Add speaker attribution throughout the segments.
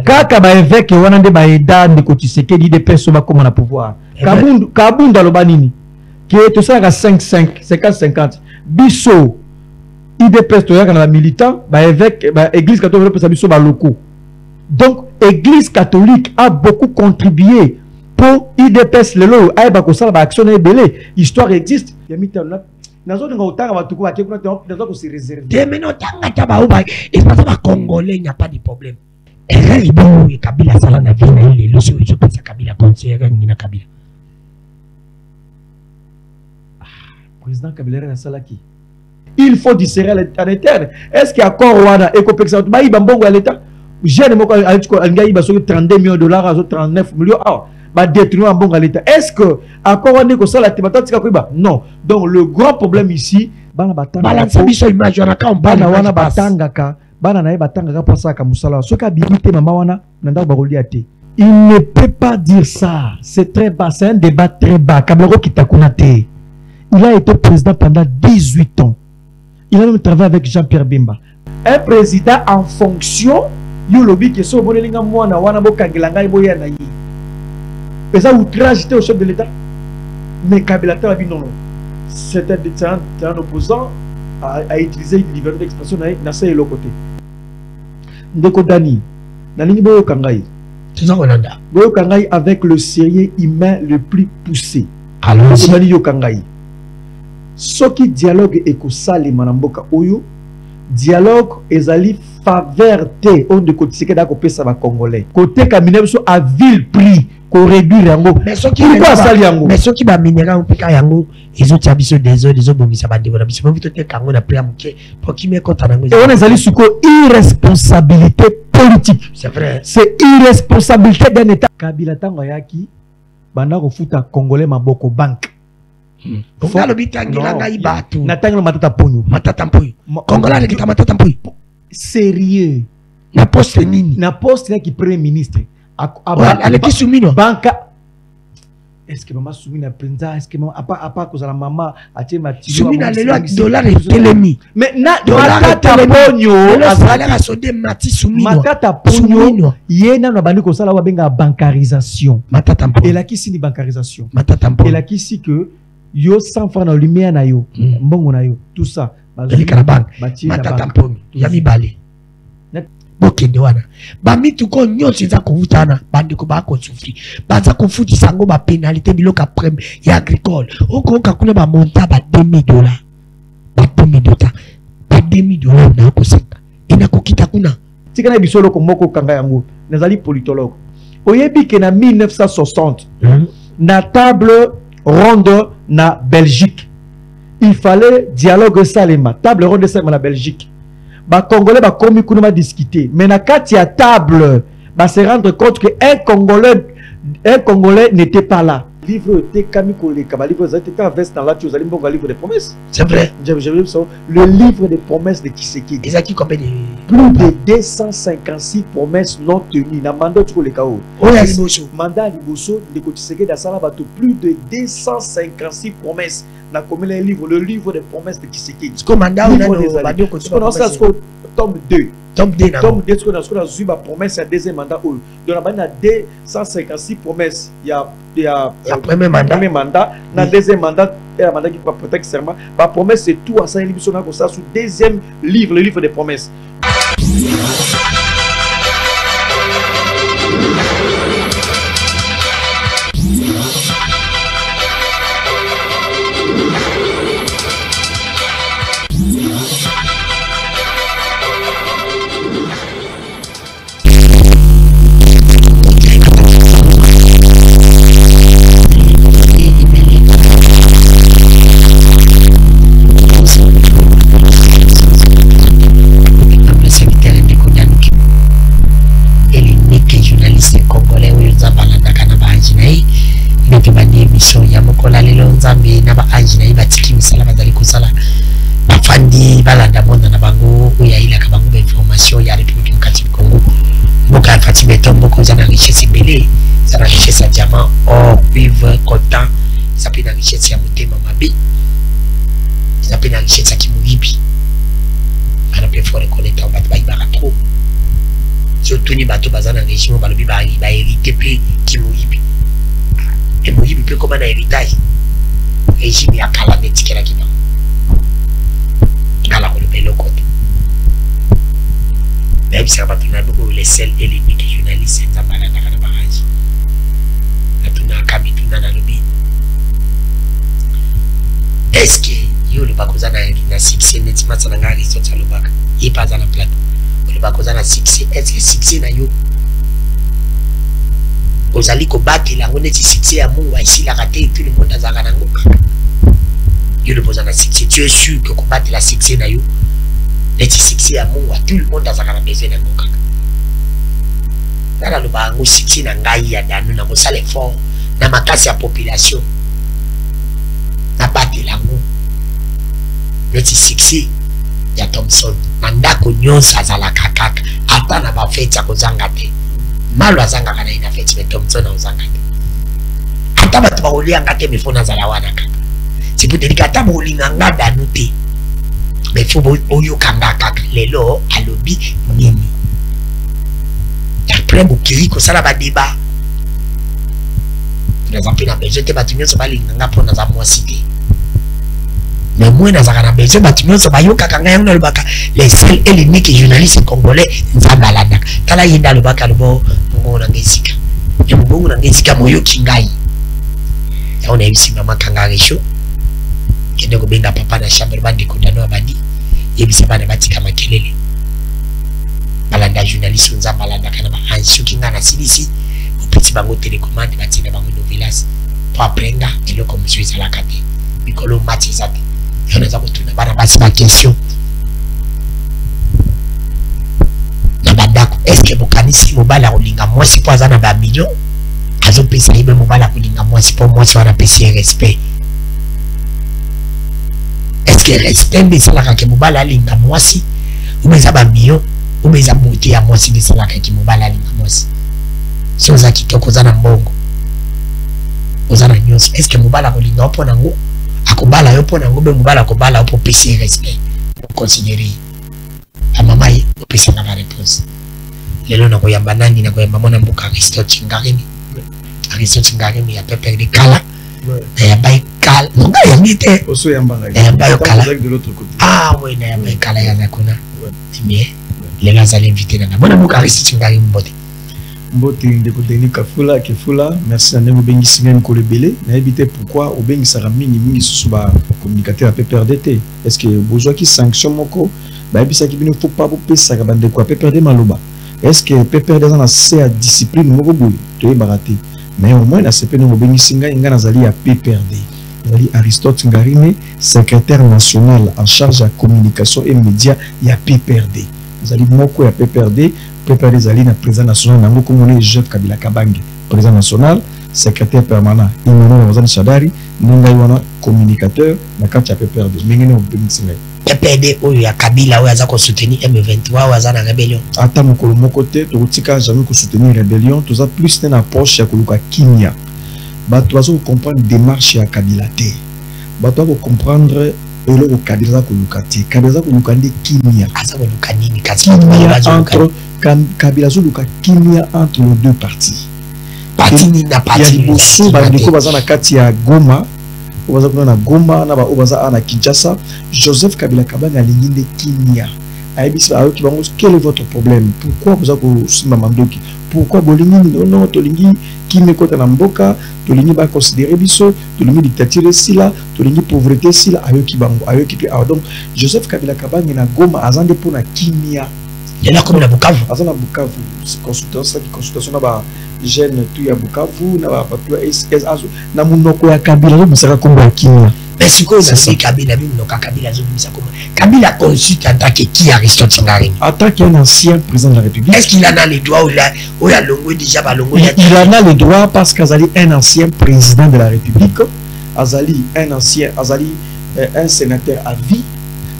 Speaker 1: Kaka ba évêque wana nde ba eda ndeko Tshisekedi de peso ba comme na pouvoir. Kabunda lo banini. Qui est tout ça à 5-5, 50-50. Bisso IDPS to yaka na militant, ba évêque, ba église catholique peut sa bisso ba locaux. Donc église catholique a beaucoup contribué pour IDPS lelo ay ba ko sala ba action na belé. Histoire existe. Yamita na nazo nga otanga batuko ba kekuna nazo ko se réserver. Demeno tanga taba uba et pas ba congolais, il n'y a pas de problème. Il Kabila sala na vina ile loso je pense Kabila conseiller ngina Kabila. Président Kabila na sala qui il faut discerner l'état interne. Est-ce qu'il y a encore wana éco-pexant ba iba mbongo à l'état jeune moko ngai ba so 32 millions de dollars à 39 millions ba détruire mbongo à l'état. Est-ce que encore on est ko sala tibata tika ko iba? Non. Donc le grand problème ici bana batanga balance biso image wana ka bana wana batanga ka bana na batanga ka pasa ka musala soka bibite mama wana nanda bakolia te. Il ne peut pas dire ça. C'est très bas, c'est un débat très bas. Kablero kitakuna te. Il a été président pendant 18 ans. Il a même travaillé avec Jean-Pierre Bemba. Un président en fonction, il lobby qui sont bonnes linga mwana wana bokangelanga iboya na yi. Et ça outrage au chef de l'État. Mais Kabila a dit non non. C'était un opposant à utiliser une liberté d'expression dans ce côté. Ndeko Dani, na lingi boyo kangai. Boyo kangai avec le sérieux humain le plus poussé. Allons-y. Dani yo kangai. Ce qui dialogue et que sali manamboka oyo dialogue ezali faveur te on de côté que d'accord pesa ba congolais côté kamine so à vil prix ko réduire yango mais ce qui pourquoi sali yango mais ce qui ba minera on pika yango ils ont tiabiso des autres bomisa ba ndebo na biso vite te kango na prix amuke pour qui me compte nango et on ezali suko irresponsabilité politique c'est vrai c'est irresponsabilité d'un état Kabila tango yaki banda ko futa congolais maboko banque. Sérieux. Na poste nini? Na poste qui premier ministre. Aleki soumino. Banka. Est-ce que maman soumina prinza? Est-ce que maman à part cause la maman a été matériel? Soumina le dollar et telemi. Mais na matata ponyo. Azala sodé mati soumino. Matata ponyo. Yena na bandi kosala wa benga bancarisation. Matata ponyo. Et là qui signe bancarisation. Matata ponyo. Et là qui signe que yo 100 francs na lumière na yo mbongo na yo tout ça bazali bank matatamponi yami bale bokende wana bamitu ko nyonso za kovutana bandiko ba ko souffrir baza kofuti sango ba pénalité biloka prem ya agricole okoka kuna ba monta ba $2000 ba $2000 ba $2000 na ko seka ina kokita kuna tika na bisolo ko moko kanga yango nazali politologue oyebi ke na 1960 na table ronde na Belgique. Il fallait dialogue salema. Table ronde salema na Belgique. Ba Congolais ba komi kuna ba discuter. Mais na kati ya table ba se rendre compte que un Congolais n'était pas là. Livre était Kamiko le livre était en veste dans la tu allez un livre de promesses. C'est vrai. Le livre de promesses de Tshisekedi. Ils a qui combien de plus de 256 promesses non tenues. Na mandat pour le chaos. Mandat liboso de Tshisekedi da sala bato plus de 256 promesses. Na combien le livre de promesses de Tshisekedi. Ce mandat on a tome 2. Tome 2 ce qu'on a eu ma promesse à deuxième mandat. Donc on a 256 promesses. Il y a premier mandat, na deuxième mandat et un mandat qui va prêter serment. Ma promesse c'est tout à ça il y a ça sous deuxième livre, le livre des promesses.
Speaker 2: balanda monde na bango oya ila ka bango ba information ya République démocratique du Congo boka fati beton boko za na richesse belé za na richesse ya diamant or cuivre coltan ça peut na richesse ya motema mabe ça peut na richesse ya kimuyibi ana pe fort reconnaître ba ba trop surtout ni bateau bazan en régime balobi ba hérité pe ki moyibi et moyibi pe comme un héritage régime ya kala netikela ki ba ngala ko le pelo côté même si abatuna beaucoup les seuls et les uniques journalistes en bala na kana barrage atuna kami tuna na lobi est-ce que yo le bakoza na succès netima sana ngari so tsalobaka yi pas na plateau le bakoza na succès est-ce que succès na yo ozali ko batela ngone ti succès ya mungu ici la raté tout le monde azaka na ngoka yo le boza na succès tu es sûr que ko batela succès na yo et ti succès ya mungu tout le monde azaka na besoin na ngoka nana lo bango succès na ngai ya danu na mosala effort na makasi ya population na batela ngo et ti succès ya Thompson mandako nyonso azalaka kaka ata na bafeti ya kozanga te malo azanga kana ina feti me Thompson na ozanga te ata bato baolianga te mifona azala wana kaka c'est pour te dire ata bolinganga danu te mais faut oyokanga kaka lelo alobi nini après bokiri kosala badeba naza mpe na besoin te bato nyonso balinganga mpo naza mwasi te mais moi nazaka na besoin bato nyonso bayokaka ngai yango nalobaka les seuls et l'unique journaliste congolais nzambe alandaka tala ye nde alobaka lobo mbongo na ngai esika me mbongo na ngai esika moyoki ngai yango nayebisi mama kanga resho kende kobenga papa na chambre bandeko dano abandi yebisa bana batika makelele balanda journaliste nzambe alandaka na baange soki ngai nasilisi opesi bango télécommande batina bango novelas po aprenga eloko mosusu ezalaka te mikolo mati eza te on a retourné bana basi ba question na badako est-ce que bokanisi mobala kolinga mwasi po aza na ba million azopesa ibe mobala kolinga mwasi po mwasi wana pesi respect est-ce que respect besalaka ke mobala alinga mwasi ubeza ba million ubeza beauté ya mwasi besalaka ke mobala alinga mwasi si oza kitoko oza na mbongo oza na nyonso est-ce que mobala kolinga opo nango akobala yo pona ngobe mobala akobala opo pesi respect considérer a mama ye opesa na réponse lelo na koyamba nani na koyamba mona mbuka Aristote Ngarimi ya pepe de kala na ya bay kala nonga ya mite
Speaker 1: oso yamba ngai
Speaker 2: ya bay kala
Speaker 1: de l'autre côté
Speaker 2: oui na ya bay kala ya nakona timie lelo azali invité na mona mbuka Aristote Ngarimi mbote
Speaker 1: mbote ndeko Denis Kafula Kefula merci na ndeko bengi singen ko lebele na éviter pourquoi au bengi sara mingi susu ba communicateur à PPRDT est-ce que besoin qui sanction moko ba ebisa ki bino faut pas pesa ka bande ko PPRD maloba est-ce que PPRD na c'est à discipline moko boule to baraté mais au moins na CP no bengi singa inga nazali à PPRD nazali Aristote Ngarime secrétaire national en charge à communication et médias ya PPRD nazali moko ya PPRD PPRD zali na président national nango komone Joseph Kabila Kabange président national secrétaire permanent Emmanuel Ramazan Shadari ngai wana communicateur na kati ya PPRD mengene obengisi
Speaker 2: PPRD oyo ya Kabila oyo aza ko soutenir M23 oyo aza na rébellion
Speaker 1: ata mokolo moko te tokotika jamais ko soutenir rébellion toza plus na approche ya koluka kimia bato bazo comprendre démarche ya Kabila te bato ba comprendre eloko Kabila ko luka te Kabila ko luka ndi kimia
Speaker 2: aza ko luka nini kasi
Speaker 1: entre Kabila zo luka kimia entre les deux parties
Speaker 2: parti ni na parti
Speaker 1: ya boso ba ndiko baza na kati ya Goma obaza kuna na Goma na ba obaza na Kinshasa Joseph Kabila Kabanga linginde kimia aibisa ayoki bango quel est votre problème pourquoi vous avez simba mandoki pourquoi bolingi non tolingi kimia kota na mboka tolingi ba considérer biso tolingi dictature sila tolingi pauvreté sila ayoki bango ayoki pe donc Joseph Kabila Kabanga na Goma azande pona kimia
Speaker 2: il y a comme la Bukavu
Speaker 1: azana Bukavu consultation na ba jeune tout ya Bukavu na ba azo na munoko ya Kabila zo bisaka kombo ya kimia
Speaker 2: mais siko na se Kabila bi munoko Kabila zo bisaka kombo Kabila consulte attaque qui Aristote Ngarimi
Speaker 1: attaque un ancien président de la République
Speaker 2: est-ce qu'il en a les droits ou là ou ya longo déjà ba longo
Speaker 1: il en a les droits parce qu'Azali un ancien président de la République Azali un ancien Azali un sénateur à vie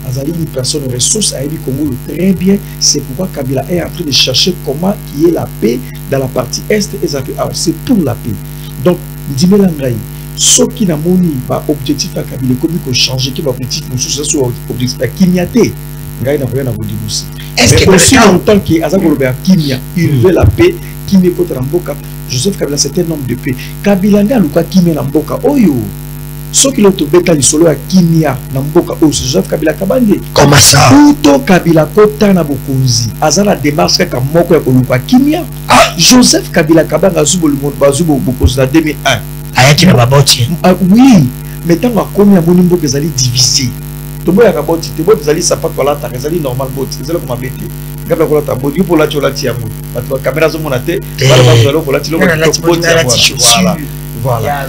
Speaker 1: Azali une personne ressource à Ebi Congo très bien. C'est pourquoi Kabila est en train de chercher comment qu'il y ait la paix dans la partie Est et c'est pour la paix. Donc, dis-moi l'anglais. Ce qui n'a pas objectif à Kabila, comme il faut changer, qui va objectif, nous sommes sur objectif à Kinyate. ngai na koya na bodibusi.
Speaker 2: Est-ce que
Speaker 1: aussi longtemps que aza koloba kimia il veut la paix kimia ko mboka Joseph Kabila c'était un homme de paix. Kabila nda luka kimia na mboka oyo soki lo tobeta lisolo ya kimia na mboka oyo Joseph Kabila kabandi.
Speaker 2: Comment ça?
Speaker 1: Uto Kabila kota na bokonzi azala démarche ka moko ya koluka kimia. Joseph Kabila kabanga zubo le monde bazubo bokonzi na 2001.
Speaker 2: Ayaki na baboti.
Speaker 1: Oui, mais tant que comme ya moni mboka ezali divisé. Tomo ya kaboti te boti ezali sapato wala ta ezali normal boti ezali comme abeti. Ngaba ko ta boti pour la chola ti yango. Bato ba caméra zo monate, bala ba zo ko la ti lo boti. Voilà.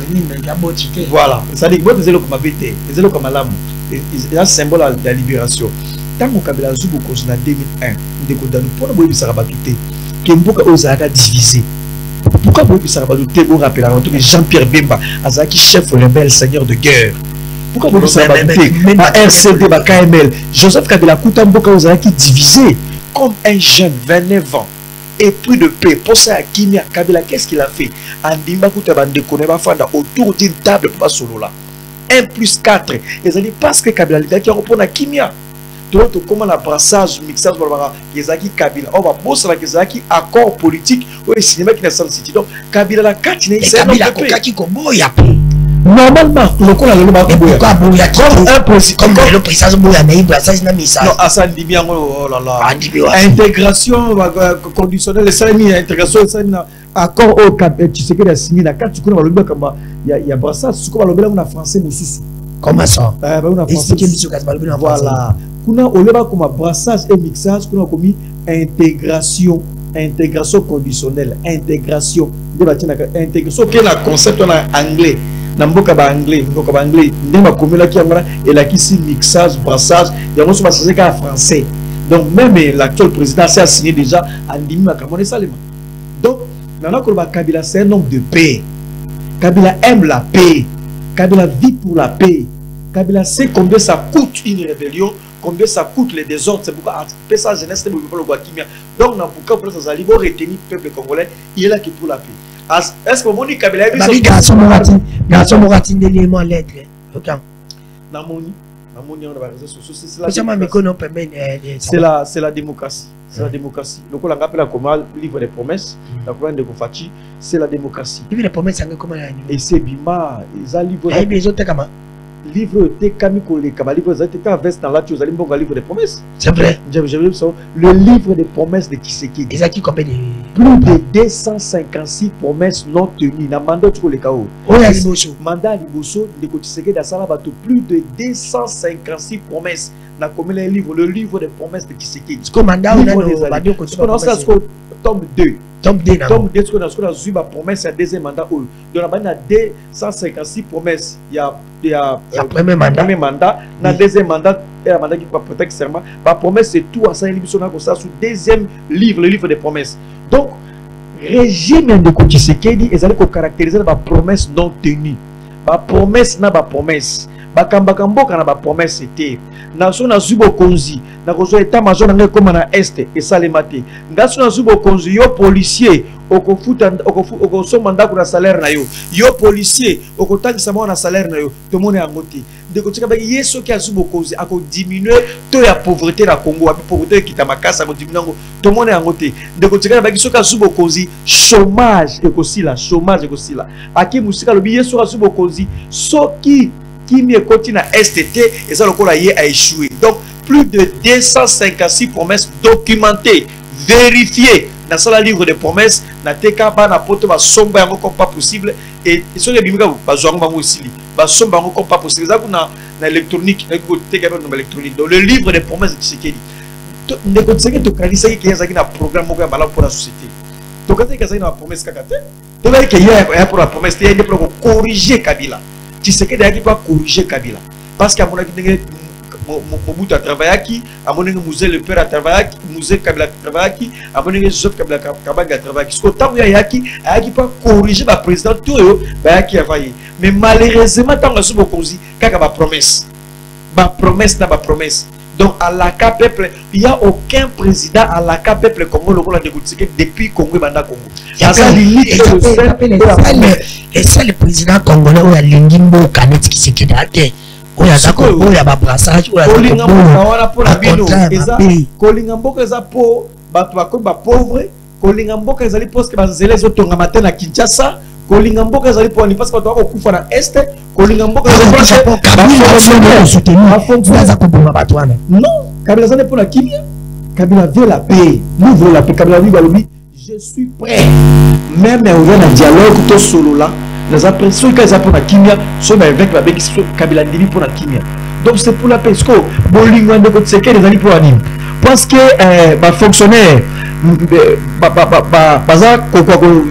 Speaker 1: Voilà. Ça dit que boti ezali comme abeti, ezali comme malamu. C'est un symbole de la libération. Tant que Kabila zubo ko na 2001, ndeko danu pona boyi bisaka batute. Que mboka ozaka divisé. Pourquoi vous pouvez vous rappeler que Jean-Pierre Bemba, Azaki chef rebelle, seigneur de guerre. Pourquoi vous pouvez RCD, KML, Joseph Kabila Koutamboka Ozaki divisé comme un jeune 29 ans et plus de paix. Pour ça, Kimia Kabila, qu'est-ce qu'il a fait? Andimba Koutabande Koneba Fanda autour d'une table pour solo là. 1 plus 4. Et ça dit parce que Kabila qui répond à Kimia. Donc, comment la brassage, mixage, Gezaki Kabila, on va bosser la Gezaki accord politique ou le cinéma qui n'est pas cité. Donc, Kabila la Katine, c'est un homme de paix. Normalement, le coup, pourquoi Bouya comme un président, comme le président Bouya n'a eu brassage n'a mis ça. Non, Hassan dit bien, oh là là. Intégration conditionnelle, intégration, accord au Cap, tu sais que la signé la carte, tu connais le comme il y a brassage, tu connais le en français, comment ça? Voilà. Kuna oleba comme brassage et mixage, kuna comme intégration conditionnelle, intégration. Intégration qui est le concept en anglais. Namboka ba anglais, ndema komela ki amana et la qui mixage, brassage, il y a aussi passé qu'en français. Donc même l'actuel président s'est signé déjà en Dima Kamone Salema. Donc maintenant que Kabila c'est un homme de paix. Kabila aime la paix. Kabila vit pour la paix. Kabila sait combien ça coûte une rébellion, combien ça coûte les désordres. C'est pourquoi sa jeunesse ne peut pas le voir. Donc, dans le cas où ça va retenir le peuple congolais, il est là qui pour la paix. Est-ce que Moni Kabila a vu
Speaker 2: garçon Moratin de l'élément lettre?
Speaker 1: C'est la démocratie. C'est la démocratie. Donc, on appelle comment livre des promesses. C'est la démocratie.
Speaker 2: Livre des promesses, c'est comment?
Speaker 1: Et c'est Bima. Ils ont livre.
Speaker 2: Livre
Speaker 1: de Kamikole, livre de dans la chose, livre des promesses.
Speaker 2: C'est vrai.
Speaker 1: Le livre des promesses de Tshisekedi.
Speaker 2: Ils ont qui combien de
Speaker 1: plus de 256 promesses non tenues. Na mandat pour les KO. Mandat Liboso de Tshisekedi dans Sala bateau plus de 256 promesses. Na comme le livre des promesses de Tshisekedi.
Speaker 2: Ce mandat on a
Speaker 1: tome 2.
Speaker 2: Tome 2,
Speaker 1: ce qu'on a eu ma promesse, il y a deuxième mandat. Donc, il y a 256 promesses. Il y a
Speaker 2: premier
Speaker 1: mandat, le deuxième mandat, et le mandat qui va prêter serment. Ma promesse, c'est tout à ça, sous deuxième livre, le livre des promesses. Donc, régime de Tshisekedi, ils allaient caractériser ma promesse non tenue. Ma promesse n'a pas promesse. Bakambakambo kana ba promesse était nation na zubo konzi na kozo état major na comme na est et salemate nation na zubo konzi yo policier okofuta okoso mandat na salaire na yo policier okotangisa na salaire na yo to mone angoti de kotika ba yeso ki azubo konzi ako diminuer to ya pauvreté na Congo abi pauvreté kita makasa ko diminuer ngo to mone angoti de kotika ba kiso ka zubo konzi chômage ekosila aki musika lobi yeso azubo konzi soki qui est continue à STT et ça le coup a échoué. Donc plus de 256 promesses documentées, vérifiées dans le livre de promesses, na teka ba na poto ba somba yango comme pas possible et sur les bimika ba zonga bango aussi ba somba yango comme pas possible. Ça na électronique, na ko teka ba na électronique. Donc le livre de promesses de Tshisekedi. Ne conseille to kalisa ki ezaki na programme moko ya bala pour la société. To conseille que ça na promesse kakate. To ba ki ya pour la promesse, il y a pour corriger Kabila. Tshisekedi a qui pas corriger Kabila parce qu'à mon avis Mobutu a travaillé à mon avis Musée le père a travaillé Musée Kabila a travaillé à mon avis Joseph Kabila a travaillé ce temps il y a qui pas corriger le président tout bah qui a travaillé mais malheureusement tant que sous causi kaka ba promesse n'a pas promesse. Donc à la peuple, il n'y a aucun président à la peuple Congo le Rwanda depuis Congo Banda Congo.
Speaker 2: Il y a le seul président congolais où il y a Lingimbo Kanet qui s'est quitté. oya ba brassage oya
Speaker 1: kolinga mboka wana pona bino eza kolinga mboka eza po bato bakomi ba pauvre kolinga mboka ezali poske banzela ezotonga matin na Kinshasa kolinga mboka ezali po ni parce que bato bakokufa na este kolinga mboka ezali po non Kabila zane pona kimia Kabila veut la paix nous voulons la paix Kabila lui balobi je suis prêt même on a un dialogue tout solo là les impressions qu'ils ont pour la kimia sont avec la béquille Kabila ndimi pour la kimia donc c'est pour la paix parce que bolingo de côté c'est que les alliés pour anime parce que bah fonctionnaire baza ko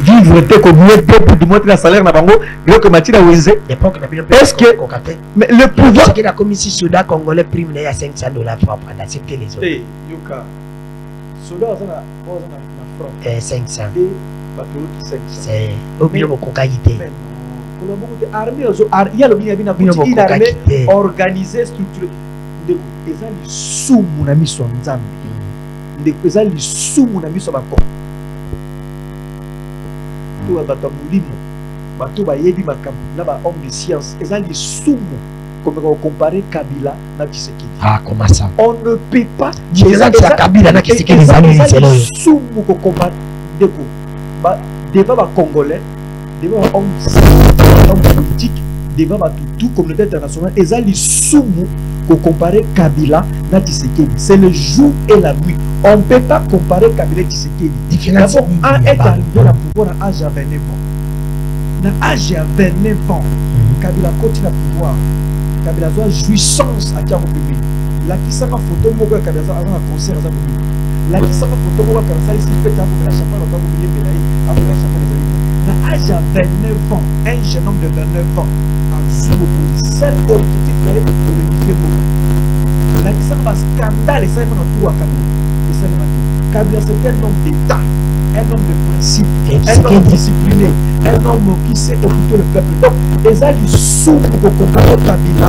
Speaker 1: vivre te ko mieux peuple du mois de la salaire na bango le que matina wenze est-ce que le pouvoir
Speaker 2: que la commission soda congolais prime à $500 pour prendre accepter les autres
Speaker 1: yoka soda na
Speaker 2: 500 c'est oublié mon cocaïté
Speaker 1: armée il y a le bien une armée organisée structurée ils ont les sous mon ami son nzambe ils ont les sous mon ami son bako tout va battre moulimo bato ba yebi makambo na ba homme de science ils ont les sous comme on comparer Kabila na Tshisekedi
Speaker 2: comment ça
Speaker 1: on ne peut pas
Speaker 2: dire ça Kabila na Tshisekedi c'est le
Speaker 1: sous ko comparer deko ba devant ba congolais devant homme politique devant toute communauté internationale ils ont les sous pour comparer Kabila na Tshisekedi c'est le jour et la nuit on ne peut pas comparer Kabila et Tshisekedi d'abord un est arrivé à pouvoir à âge à 29 ans na âge à 29 ans Kabila continue à pouvoir Kabila a jouissance à Tiago Bébé la qui s'en a photo moko ya Kabila a un concert à Bébé la qui s'en a photo moko ya Kabila ici fait à la chapelle à Bébé Belaï après la chapelle des amis na âge à 29 ans un jeune homme de 29 ans a joué pour 7 objectifs pour le niveau la qui s'en va scandale et ça est maintenant tout à Kabila et ça est Kabila c'est un homme d'État un homme de principe un homme discipliné un homme qui sait écouter le peuple donc les a du sous pour comparer Kabila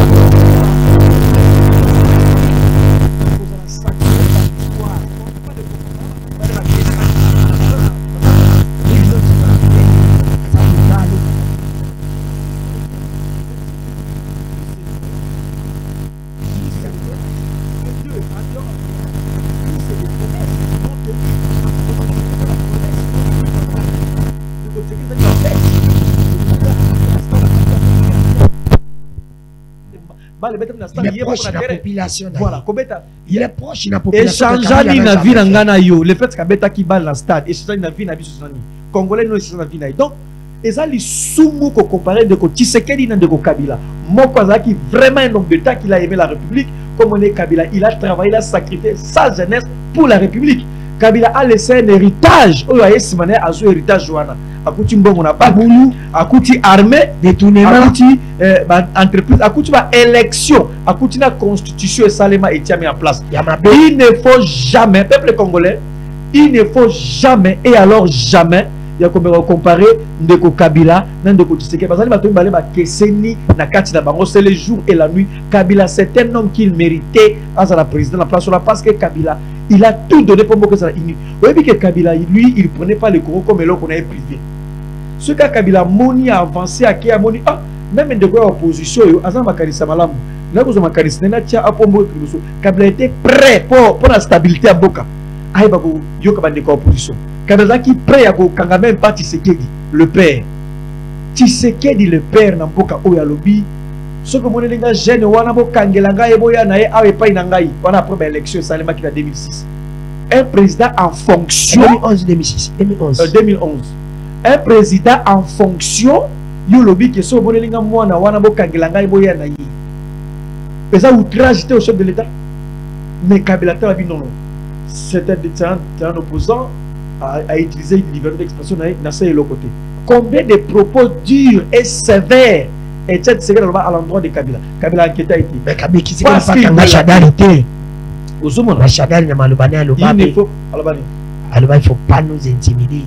Speaker 2: il est proche de la population.
Speaker 1: Voilà,
Speaker 2: il est proche de la population.
Speaker 1: Échangeani na vie ngana yo. Le fait que beta ki bal na stade, échangeani na vie na biso nani. Congolais no échangeani na vie na. Donc, ezali sumu ko comparer de ko Tshisekedi na de ko Kabila. Moko azaki vraiment un homme d'État qui a aimé la République comme on est Kabila. Il a travaillé, il a sacrifié sa jeunesse pour la République. Kabila a laissé un héritage. Oh ya simane azo héritage joana. Akuti mbongo na babulu, akuti armée, détournement, akuti entreprise, akuti ba élection, akuti na constitution et salema et mis en place. Il ne faut jamais, peuple congolais, il ne faut jamais et alors jamais il y a comparer Ndeko Kabila na Ndeko Tshisekedi parce que bato balé ba keseni na kati na bango c'est le jour et la nuit. Kabila c'est un homme qu'il méritait à la présidence la place là parce que Kabila il a tout donné pour que ça uni. Vous voyez que Kabila lui il prenait pas le Congo comme l'autre qu'on avait privé. Ce que Kabila moni a avancé à qui a moni même de quoi opposition yo azan makanisa malamu na ko makanisa na tia apombo tribuso Kabila était prêt pour la stabilité à Boka aïba ko yo ka bande ko opposition Kabila qui prêt à ko kanga même pas Tshisekedi le père Tshisekedi le père na Boka o ya lobi ce que mon linga jeune wana bo kangela ngai boya na ye awe pa ina ngai wana pour élection salema qui en 2006 un président en fonction 2011 un président en fonction yo lobi que so bonne linga mwana wana bo kangela ngai boya na yi pesa outrage au chef de l'état mais Kabila ta bi non c'était un opposant à utiliser une liberté d'expression na ce l'autre côté combien de propos durs et sévères et cette série à l'endroit de Kabila Kabila enquête a été
Speaker 2: mais Kabila qui c'est pas kanga chadalité
Speaker 1: ozomona
Speaker 2: la chadal na malobani alobani
Speaker 1: il faut alobani
Speaker 2: il faut pas nous intimider.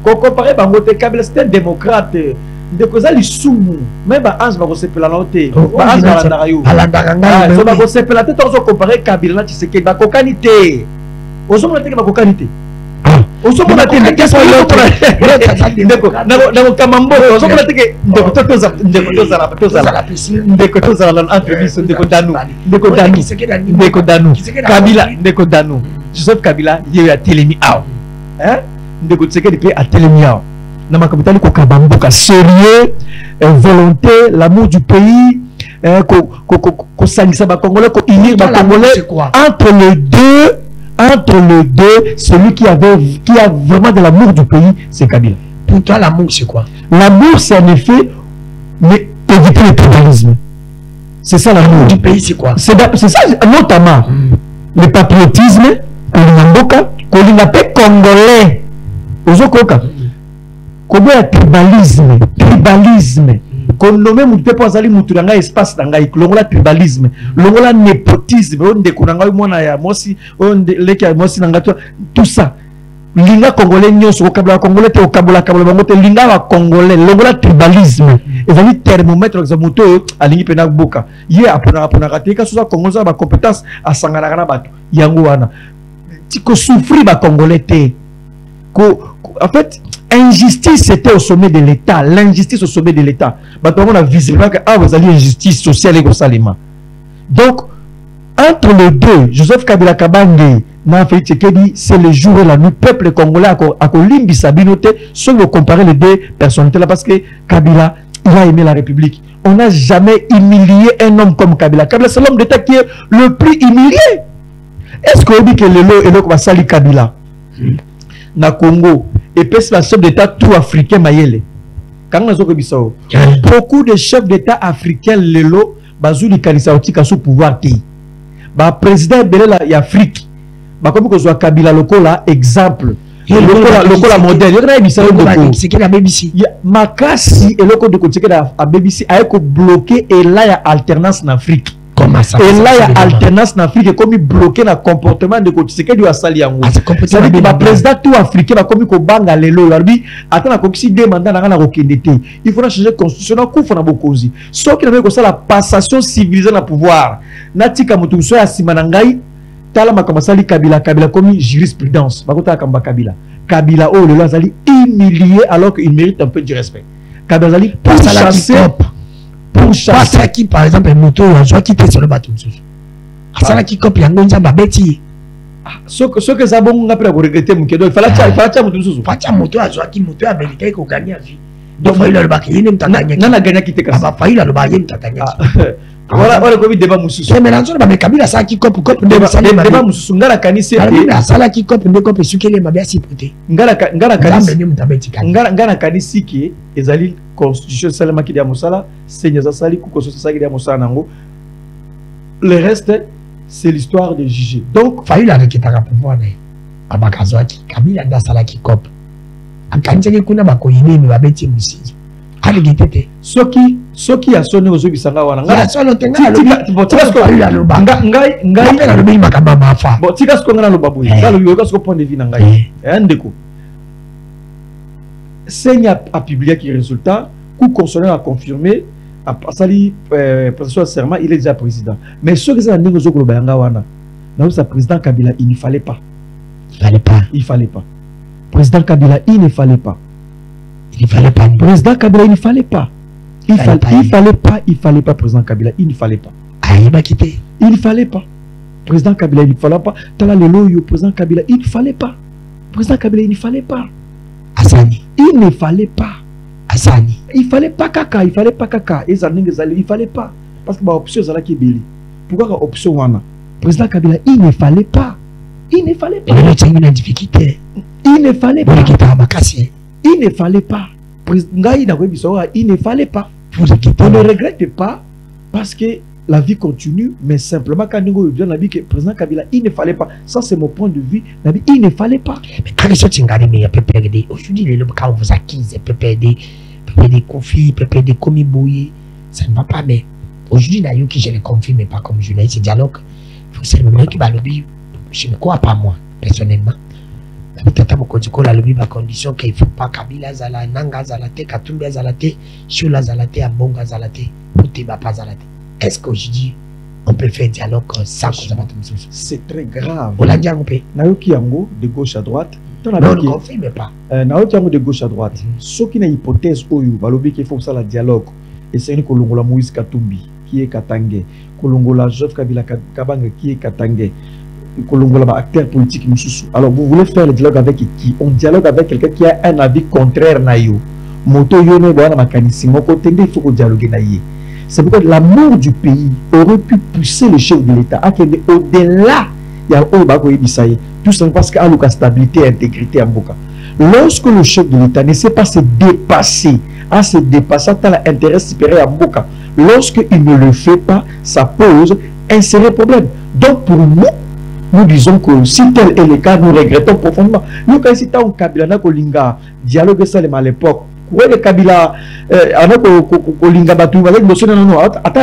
Speaker 1: Quand comparer Bangote Kabila c'est un démocrate de causa li sumu même ba ange ba ko sepela na ote ba ange ba ndarayo
Speaker 2: alandaka ngai
Speaker 1: so ba ko sepela te to comparer Kabila na Tshisekedi ba kokanité ozo mona te ba kokanité ozo mona te qu'est-ce que l'autre ndeko na kamambo ozokola teke ndeko tozala entre biso ndeko danu Danu Joseph Kabila ye a telemi aw ndeko Tshisekedi pe a telemi aw na makambo ko kabamboka sérieux volonté l'amour du pays ko sangisa ba Congolais ko unir ba Congolais entre les deux, celui qui a vraiment de l'amour du pays, c'est Kabila.
Speaker 2: Pour toi, l'amour, c'est quoi?
Speaker 1: L'amour, c'est en effet éviter le tribalisme. C'est ça l'amour.
Speaker 2: Du pays, c'est quoi?
Speaker 1: C'est ça, notamment le patriotisme, qu'on appelle congolais. Ozokoka. Comment le tribalisme. Qu'on nomme muté pour azali mutu nanga espace nanga longola tribalisme longola népotisme onde kunanga mona ya mosi onde leki ya mosi nanga tout ça linga congolais nyonso ko kabla congolais te okabola bango te linga wa congolais longola tribalisme ezali thermomètre za muto alingi pena boka ye apona raté ka soza congolais ba compétence asangana na bato yango wana tiko souffrir ba congolais te en fait injustice c'était au sommet de l'État, l'injustice au sommet de l'État. On a visiblement que vous avez injustice sociale et salima. Donc, entre les deux, Joseph Kabila Kabange, c'est le jour et la nuit, peuple congolais a limbi sabinoté, si vous comparez les deux personnalités là, parce que Kabila, il a aimé la République. On n'a jamais humilié un homme comme Kabila. Kabila, c'est l'homme d'État qui est le plus humilié. Est-ce qu'on dit que le lot va salir Kabila? Na Congo, et puis c'est la chef d'État tout africain Mayele. Beaucoup de chefs d'État africains lelo bazou li kanisa otika sous pouvoir ti. Ba président belela ya Afrique. Ba comme ko zo Kabila lokola exemple. Lokola modèle. Yona ebisa ndoko.
Speaker 2: C'est que la BBC.
Speaker 1: Makasi et loko de ko tsekela a BBC a ko bloquer et là ya alternance en Afrique. Et là, il y a alternance en Afrique comme il bloqué le comportement de Tshisekedi à Saliango. C'est-à-dire que le président tout africain va comme il banga lelo. Attends, si deux mandats n'a rien il faut changer la constitution. Sauf qu'il y a la passation civilisée dans le pouvoir. Natika Mutuso ya Simanangai, Tala Makamasali Kabila comme jurisprudence. Kabila. Kabila, oh, le Lazali humilié alors qu'il mérite un peu de respect. Kabila Zali pour chasser. Pour chasser
Speaker 2: qui par exemple moto soit qui était sur le bateau ça qui copie en gonza babeti
Speaker 1: ce que ça bon on a pas regretter mon kedo il fallait moto sous
Speaker 2: facha moto soit qui moto américain ko gagner vie donc il a le bac il n'entendait
Speaker 1: na na gagner qui te casse
Speaker 2: pas il a le bac il n'entendait
Speaker 1: voilà le débat mususu
Speaker 2: mais là on va Kabila ça qui copie
Speaker 1: débat mususu ngala kanisi
Speaker 2: ça qui copie ne copie sur quelle mabia sipoté
Speaker 1: ngala kanisi qui ezali constitution seulement qui dit à Moussala, Seigneur Sassali, Koukoso qui dit à Moussala Nango. Le reste, c'est l'histoire de juger. Donc,
Speaker 2: Fayu la récupérer pouvoir, Abakazwaki, Kabila Dasala qui cop. Akanjaki Kuna Bakoyine, mais Babeti Moussi. Allez, tete.
Speaker 1: Ce qui a sonné aux yeux qui s'en va,
Speaker 2: Ngai,
Speaker 1: bon, tu as ce babou, le point de vue Nangai. Ndeko. Seigneur a publié qui résultat, coup constitutionnel a confirmé, a passé prestation de serment, il est déjà président. Mais ce que ça a dit aux autres, c'est président Kabila, il ne fallait pas. Il fallait pas. Président Kabila, il ne fallait pas. Président Kabila, il ne fallait pas. Il fallait pas, président Kabila, il ne fallait pas. Il ne fallait pas. Président Kabila, il ne fallait pas. Tala le président Kabila, il ne fallait pas. Président Kabila, il ne fallait pas.
Speaker 2: Asani.
Speaker 1: Il ne fallait pas.
Speaker 2: Asani.
Speaker 1: Il fallait pas caca. Il fallait pas. Parce que l'option est là qui est belle. Pourquoi l'option wana? Président Kabila, il ne fallait pas. Il ne fallait pas.
Speaker 2: Il ne fallait pas.
Speaker 1: Il ne fallait pas. Il ne fallait pas. On ne regrette pas parce que la vie continue, mais simplement quand nous vivons la vie que président Kabila, il ne fallait pas. Ça, c'est mon point de vue. Il ne fallait pas.
Speaker 2: Mais quand les choses sont gardées, aujourd'hui, quand on vous acquise, PPD conflits, PPD commis bouillé, ça ne va pas. Mais aujourd'hui, je le confie, mais pas comme journaliste, c'est dialogue. Il faut seulement que je ne crois pas, moi, personnellement. La lobby à condition qu'il ne faut pas Kabila Zala, Nanga Zalate, Katumba Zalate, Shula Zalate, Abonga Zalate, Pouteba Zalate. Est-ce qu'aujourd'hui, on peut faire dialogue sans qu'on.
Speaker 1: C'est très grave.
Speaker 2: On l'a dit un peu.
Speaker 1: Nayoki Yango, de gauche à droite,
Speaker 2: on ne confirme pas.
Speaker 1: De gauche à droite. Ce qui est une hypothèse, il faut ça la dialogue. Et c'est une Kolongola Moïse Katumbi, qui est Katangé. Kolongola Joseph Kabila Kabanga, qui est Katangé. Kolongola acteur politique. Alors vous voulez faire le dialogue avec qui? On dialogue avec quelqu'un qui a un avis contraire na yo. Moto yo ne boana makanissimo côté il faut dialoguer na yé. C'est pourquoi l'amour du pays aurait pu pousser le chef de l'État à qu'il au-delà. Il y a tout simplement parce qu'il y a la stabilité et l'intégrité à Mboka. Lorsque le chef de l'État ne sait pas se dépasser, à l'intérêt supérieur à Mboka, lorsqu'il ne le fait pas, ça pose un sérieux problème. Donc pour nous, nous disons que si tel est le cas, nous regrettons profondément. Nous, quand c'est un Kabila Kolinga, dialogue ça à l'époque. Oui, le Kabila, Kolinga Batou, avec le non, non, attends,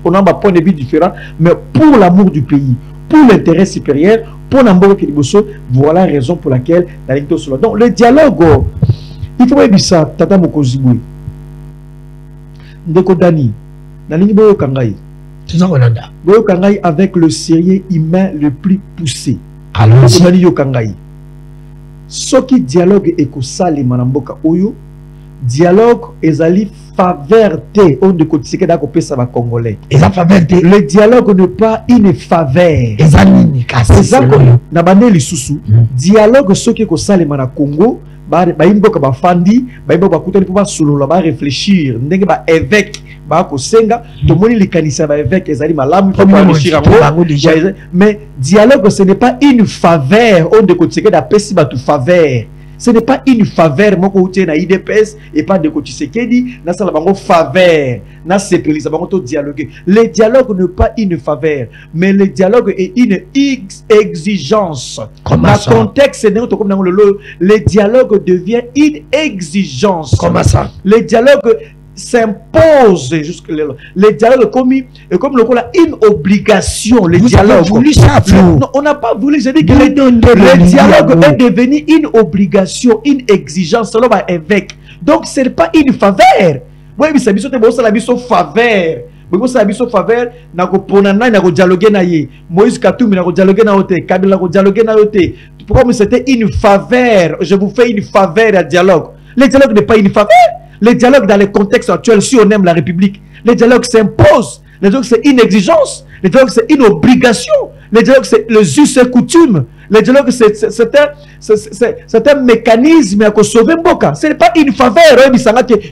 Speaker 1: on a un point de vue différent, mais pour l'amour du pays, pour l'intérêt supérieur, pour l'amour du pays, voilà la raison pour laquelle la ligne de donc le dialogue, il faut dire ça, Tata Mokoziboué, Ndeko Dani, la ligne de Kangaï. Avec le sérieux humain le plus poussé. Allons-y. Ce qui dialogue et que ça les manamboka oyo dialogue ezali faveur on de côté que d'accord ça va congolais. Le dialogue n'est pas une faveur. Na bande lisusu dialogue ce qui que ça les mana Congo ba imboka ba fandi ba imboka kutani pour ba solo ba réfléchir ndenge ba évêque ba ko senga to moni likanisa ba évêque ezali malamu pour réfléchir mais dialogue ce n'est pas une faveur on de côté que da pesi ba tu faveur. Ce n'est pas une faveur moko outé na IDPS et pas de côté Sekedi na sala bango faveur na sepelisa bango to dialoguer. Le dialogue n'est pas une faveur mais le dialogue est une exigence. Comment ça? Contexte le dialogue devient une exigence. Comment ça? Le dialogue s'impose jusque là. Le dialogue comme le a une obligation. Le dialogue. Non, on n'a pas voulu. J'ai dit que le dialogue est devenu une obligation, une exigence selon l'évêque. Donc ce n'est pas une faveur. Oui, mais c'est une faveur. Faveur na ko ponana na ko dialoguer na ye Moïse Katumbi na ko dialoguer na ote Kabila ko dialoguer na ote comme c'était une faveur. Je vous fais une faveur à dialogue. Le dialogue n'est pas une faveur. Le dialogue dans le contexte actuel, si on aime la République, le dialogue s'impose. Le dialogue c'est une exigence. Le dialogue c'est une obligation. Le dialogue c'est le us et coutume. Le dialogue c'est un mécanisme à sauver Mboka. Ce n'est pas une faveur.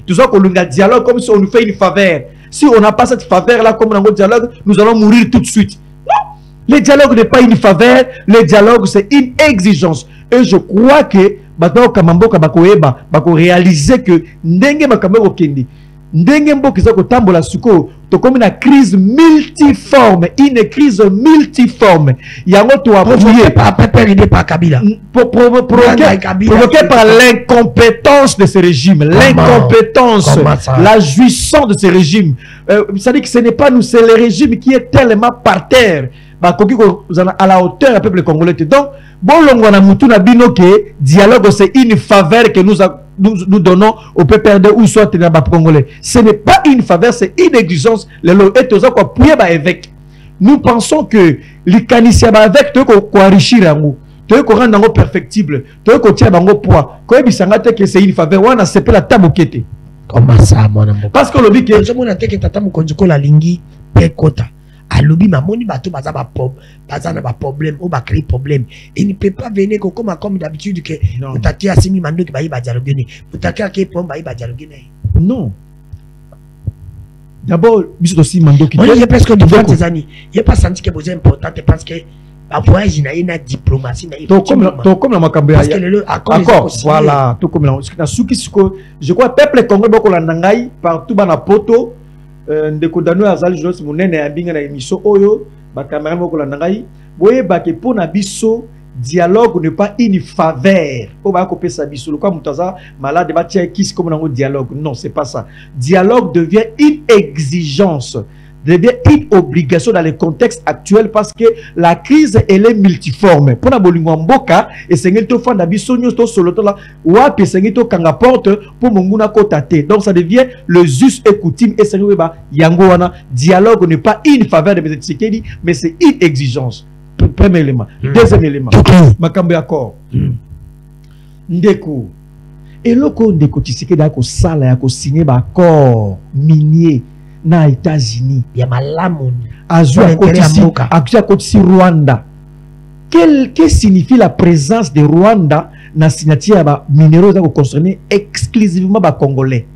Speaker 1: Tu vois qu'on a un dialogue comme si on nous fait une faveur. Si on n'a pas cette faveur là comme dans notre dialogue, nous allons mourir tout de suite. Non. Le dialogue n'est pas une faveur. Le dialogue c'est une exigence. Et je crois que Batao Kamamboka bakoeba bako réaliser que ndenge makambo kendi ndenge mboka za kotambola suko to comme une crise multiforme, une crise multiforme yango to appuyer par Kabila provoqué par l'incompétence de ce régime, l'incompétence, la jouissance de ce régime. Ça dit que ce n'est pas nous, c'est le régime qui est tellement par terre à la hauteur du peuple congolais. Donc dialogue c'est une faveur que nous donnons au PPRD ou soit congolais. Ce n'est pas une faveur, c'est une exigence. Nous pensons que les caniciens avec te ko enrichir ngo te ko rendre ngo perfectible te ko tia bango poids ko ebisanga te que c'est une faveur wana c'est la tabokete.
Speaker 2: Comment ça mon amour?
Speaker 1: Parce que le bique
Speaker 2: je mona te que tata mokonjiko la lingi pekota alobi mamoni bato baza ba problème ou ba créer problème. Il ne peut pas venir comme d'habitude que mutaki asimi mando ki ba yiba dialogue ni mutaki ke pom ba yiba dialogue ni.
Speaker 1: Non. D'abord, biso aussi mando ki.
Speaker 2: Il y a presque de 20 années. Il n'y a pas senti que c'est important parce que la voyage n'a une diplomatie na
Speaker 1: comme la makambo
Speaker 2: parce que le accord
Speaker 1: voilà tout comme na suki siko je crois peuple congolais boko la nangai partout bana poto ndeko dano azali journaliste munene ya binga na émission oyo ba caméra boko la nangai boye ba ke pona biso dialogue n'est pas une faveur. On va couper sa biso. Comme Moutaza malade va tirer qui comme dans dialogue. Non, c'est pas ça. Dialogue devient une exigence, devient une obligation dans le contexte actuel parce que la crise elle est multiforme. Pour la bolingo mboka et c'est ngel to fanda biso nyo to solo to la wa pe c'est ngel to kanga porte pour monguna kotate. Donc ça devient le us et coutume et c'est ba yango wana dialogue n'est pas une faveur de Tshisekedi mais c'est une exigence. premier élément. Deuxième élément. Makambe accord. Ndeko. Et loko ndeko Tshisekedi a ko sala ya ko signer ba accord minier na États-Unis.
Speaker 2: Ya malamu.
Speaker 1: Azua kotisi Rwanda. Que signifie la présence de Rwanda na signature ba minéraux za ko concerner exclusivement ba congolais.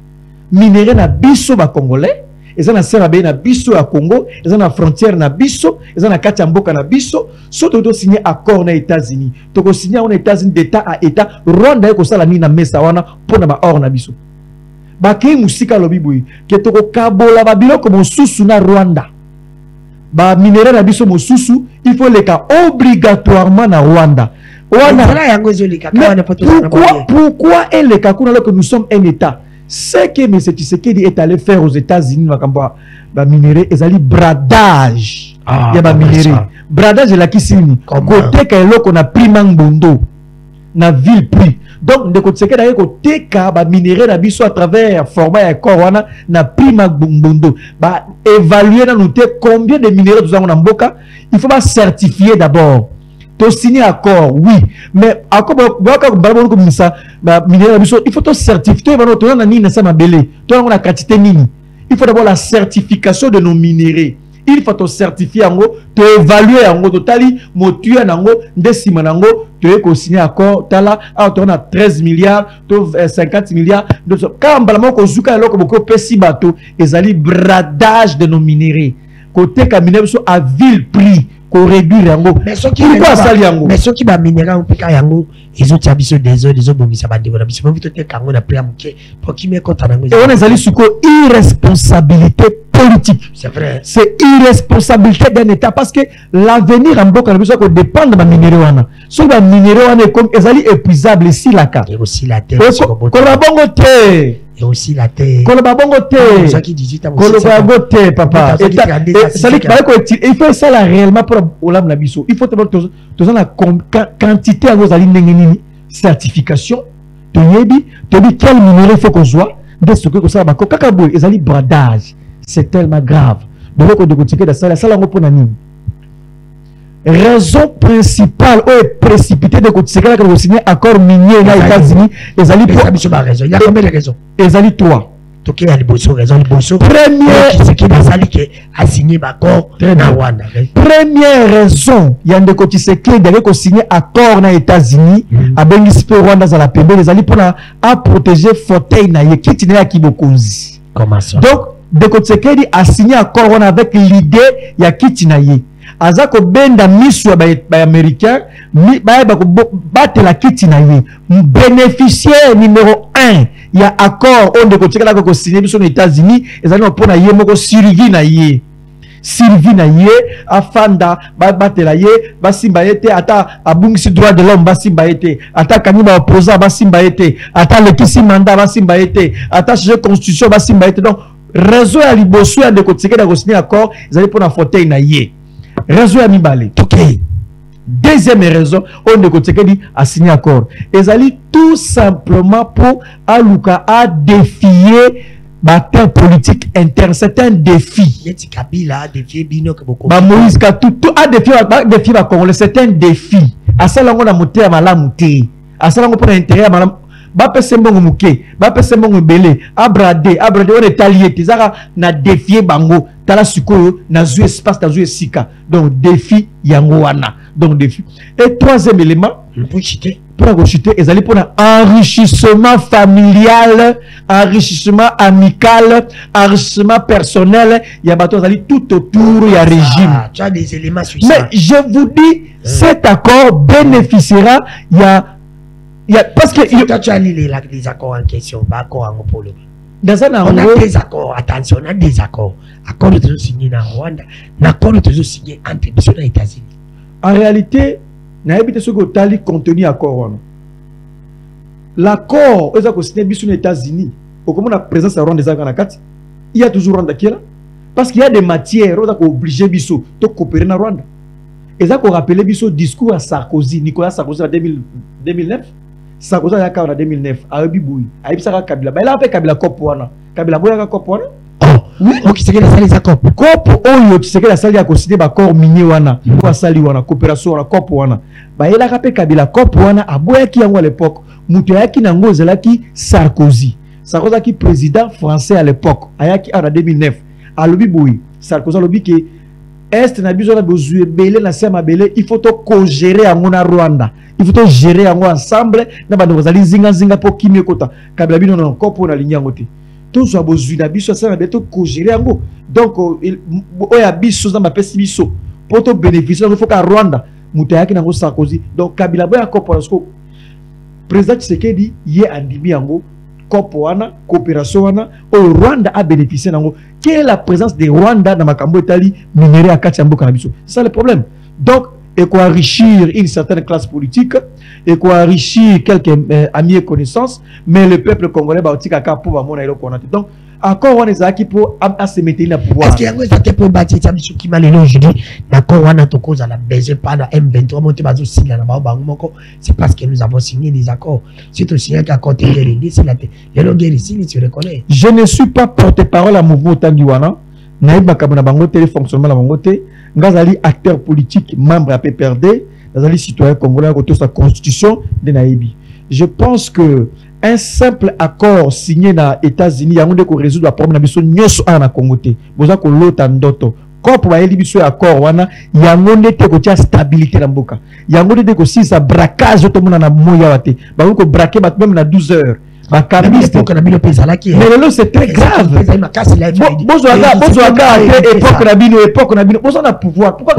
Speaker 1: Minéraux na biso ba congolais. Ils ont un na biso à Congo, ils ont une frontière na biso, ils ont un kachamboka na biso, surtout de signer accord na États-Unis. Donc signer aux États-Unis d'état à état, Rwanda ko sala ni na mesa wana pour na ba or na biso. Ba ke musika lobi boy, ke to ko kabola ba biloko mosusu na Rwanda. Ba minéraux na biso mosusu, il faut les cas obligatoirement na Rwanda. Pourquoi est le cas que nous sommes un état? Ce que M. Tshisekedi est allé faire aux États-Unis, minéraux, ils allaient bradage. Il y a minéraux. Bradage est la kisini. Côté qu'on a pris Mangbondo, na ville pris. Donc, de côté Tshisekedi a côté ka minéraux na biso à travers format et corona na pris Mangbondo. Ba évaluer na noter combien de minéraux nous avons en Mboka. Il faut pas certifier d'abord. Tu signer accord, oui, mais accord, il faut te certifier. Il faut d'abord la certification de nos minéraux. Il faut te certifier, te évaluer, totali, motuer, tu es signé accord, tu as 13 milliards, 50 milliards. Quand on a bradage de nos minéraux. Côté minéraux à vil prix.
Speaker 2: Mais ceux qui va minéral au PK yango ils ont tabissé des autres bomisa ba dévorer biso vite te kango na prix amuke pour qui me compte nango
Speaker 1: et on est allé sur irresponsabilité politique.
Speaker 2: C'est vrai,
Speaker 1: c'est irresponsabilité d'un état parce que l'avenir en Mboka besoin que dépend de ma minéraux wana so ba minéraux wana comme ezali épuisable ici la carte
Speaker 2: et aussi la terre
Speaker 1: ko ba bongo te
Speaker 2: et aussi la terre
Speaker 1: ko ba bongo te
Speaker 2: ça qui 18 ans
Speaker 1: ko ba bongo te papa il faut ça là réellement pour olam na biso il faut te la quantité à vos alignes certification te yebi te dit quel minéraux faut qu'on soit de ce que ça ba ko kakabo ezali bradage. C'est tellement grave. Donc, raison principale ou précipitée de Kotseka que vous signez accord minier aux États-Unis, il
Speaker 2: y a combien de raisons?
Speaker 1: Ils allaient trois. Première raison, il y a des Kotseka d'aller signer accord aux États-Unis, à Bengispe Rwanda à la PB, ils allaient pour protéger Fauteuil na Yekitine à Kibokonzi.
Speaker 2: Comment ça?
Speaker 1: Donc, de Kotseka a signé accord avec l'idée ya Kitinaye. Azako benda misu ba américain battre la Kitinaye. Bénéficiaire numéro 1 il y a accord on de Kotseka ko signé biso aux États-Unis et ça pour na yemoko Sylvie na ye. Sylvie na ye afanda batela ye basimba yete ata abungisi droit de l'homme basimba yete ata kaniba opposant basimba yete ata le kisi mandat basimba yete ata changer constitution basimba yete. Donc réseau à liboso de Kotseka da signer accord ils allaient pour la fauteuil na ye réseau à mibale. OK, deuxième raison on de Kotseka dit a signé accord ils allaient tout simplement pour aluka à défier bataille politique interne. C'est un défi. Moïse tout a défi ba Congolais. C'est un défi. À ça là on a monté à malamuté. À ça là on prend intérêt à malam. Ba pese mbongo muke, ba pese mbongo belé, abrade on est allié. Tizara na défier bango. Tala sukoyo na zu espace na zu esika. Donc défi yango wana. Donc défi. Et troisième élément, pour acheter, ils allaient pour un enrichissement familial, enrichissement amical, enrichissement personnel. Il y a tout autour, il y a régime.
Speaker 2: Tu as des éléments sur
Speaker 1: ça. Mais je vous dis, cet accord bénéficiera. Il y a parce que
Speaker 2: tu as les accords en question, accords en polo.
Speaker 1: On
Speaker 2: a des accords, attention, on a des accords. Accords de signer dans Rwanda, accords de signer entre les États-Unis.
Speaker 1: En réalité, na habité ce que tali contenu accord. L'accord aux signé aux États-Unis, au comment la présence à Rwanda des Rwanda, il y a toujours Rwanda qui est là. Parce qu'il y a des matières où on obligé biso de coopérer na Rwanda. Et ça qu'on rappelle biso discours à Sarkozy, Nicolas Sarkozy en 2009. Sarkozy en 2009 à Obiboui, à Ibsara Kabila. Il a fait Kabila Kopouana. Kabila Boya Kopouana.
Speaker 2: Oh, qui c'est que la salle COP.
Speaker 1: COP oyo qui c'est que la salle a considéré ba corps minier wana, ko sali wana coopération wana COP wana. Ba ela ka pe Kabila COP wana aboya ki yango à l'époque. Muto yaki nango zelaki Sarkozy. Sarkozy qui président français à l'époque, ayaki en 2009. Alobi boui, Sarkozy alobi que est na biso na besoin belé na sema belé, il faut to co-gérer en Rwanda. Il faut to gérer en ensemble na ba ndozali zinga pour kimé kota. Kabila bino non COP na ligne ngote. Tout soit besoin na biso sema belé to co-gérer ngo. Donc oya biso na mapesi biso pour to bénéficier il faut ka Rwanda muto yaki nango Sarkozy. Donc Kabila boya COP parce que président Tshisekedi yé andimi yango COP wana coopération wana au Rwanda a bénéficié nango. Quelle est la présence de Rwanda dans Makambo Itali minéré à Katiambo Kanabiso? C'est ça le problème. Donc et quoi enrichir une certaine classe politique et quoi enrichir quelques amis et connaissances, mais le peuple congolais va aussi kaka pour avoir mon donc encore on est qui pour se mettre dans le pouvoir.
Speaker 2: Est-ce qu'il y a un côté pour bâtir ça qui m'a l'élo je dis d'accord on a tout cause à la baiser pas la M23 monter bas aussi là bas c'est parce que nous avons signé des accords. C'est aussi un accord de guerre c'est la les longues guerres ici tu reconnais.
Speaker 1: Je ne suis pas porte-parole à mouvement Tangiwana naïba kabana bango télé fonctionnement la bango té ngazali acteur politique membre à PPRD ngazali citoyen congolais autour de sa constitution de Naïbi. Je pense que un simple accord signé dans les États-Unis, il y a un résoudre le problème de la Congo. Vous avez l'autre ndoto. Quand vous avez un accord, il y a une stabilité dans le boka. Il y a un si ça braquage tout le monde na moya wate. Ba ko braquer même na 12 heures. Ba cambiste. Mais là c'est très grave. Époque na bino. Vous avez pouvoir. Pourquoi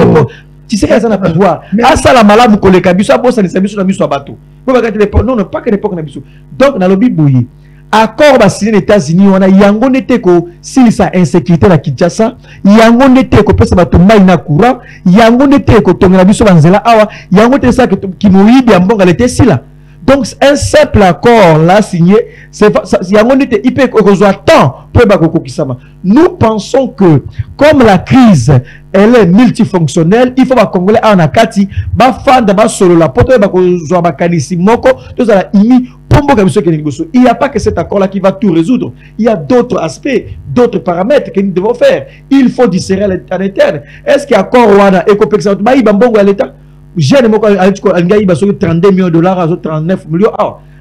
Speaker 1: tu sais que ça n'a pas pouvoir. Ah ça la malade ko le kabiso bossa ni sabiso na miso abato. Non, pas que l'époque n'a pas. Donc, dans le Bibouye, accord signé les États-Unis, on a yango nete ko si sa insécurité la Kinshasa, yango nete ko pesa bato mai na courant, yango nete ko tongela biso banzela awa, yango te ça qui moïbi ambonga l'été si là. Donc, un simple accord là signé, c'est yango nete ipe ko temps pour bakoko kisama. Nous pensons que comme la crise elle est multifonctionnelle, il faut que les Congolais en akati ba fanda ba solo la poto ba ko zo ba kanisi moko to za imi pombo ka biso ke liboso. Il n'y a pas que cet accord là qui va tout résoudre. Il y a d'autres aspects, d'autres paramètres que nous devons faire. Il faut discerner à l'interne. Est-ce qu'il y a accord wana éco-pexant ba iba mbongo à l'état? Jeune moko ngai ba so 32 millions de dollars à 39 millions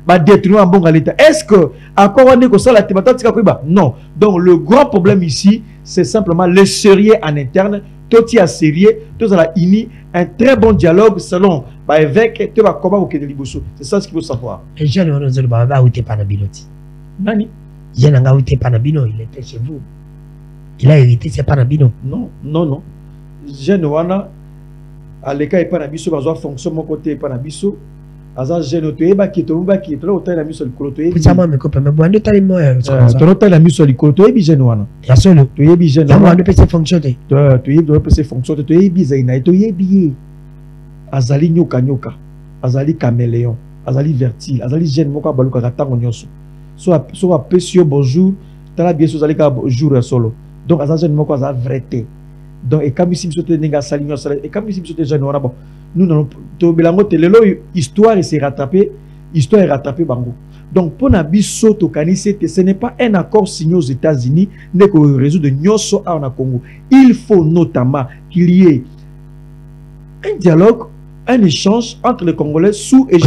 Speaker 1: ba détruire un bon à l'état. Est-ce que accord wana ko sala tibata tika ko ba? Non. Donc le grand problème ici, c'est simplement le sérieux en interne. Tout est sérieux, tout ça uni un très bon dialogue selon avec tu vas comment au Kenya Liboso. C'est ça ce qu'il faut savoir.
Speaker 2: Et jeune on nous va où t'es pas na binoti.
Speaker 1: Nani?
Speaker 2: Jeune nga où t'es pas na bino, il était chez vous. Il a hérité c'est pas na bino.
Speaker 1: Non, non non. Jeune wana à l'écart est pas na biso bazo fonction mon côté pas na biso. Aza jeune toyeba ki to ba ki to la miso likolo toyebi.
Speaker 2: Putsama me kope me bondo tali mo
Speaker 1: to la miso likolo toyebi jeune wana.
Speaker 2: Ya solo
Speaker 1: toyebi jeune
Speaker 2: wana. Ya mo pese fonction te.
Speaker 1: Toyebi do pese fonction te toyebi zaina toyebi. Azali nyoka nyoka. Azali caméléon. Azali vertile. Azali jeune moko baluka katango nyonso. So apesio bonjour. Tala bien so azali ka jour solo. Donc azali jeune moko azali vrai. Donc et comme ici biso te ninga sali nyonso et comme ici biso te jeune wana bon. Nous n'avons pas histoire s'est rattrapée, histoire est rattrapée bango. Donc pour Nabiso Tokanise, ce n'est pas un accord signé aux États-Unis mais qu'on résout de Nyoso à Congo. Il faut notamment qu'il y ait un dialogue, un échange entre les Congolais sous et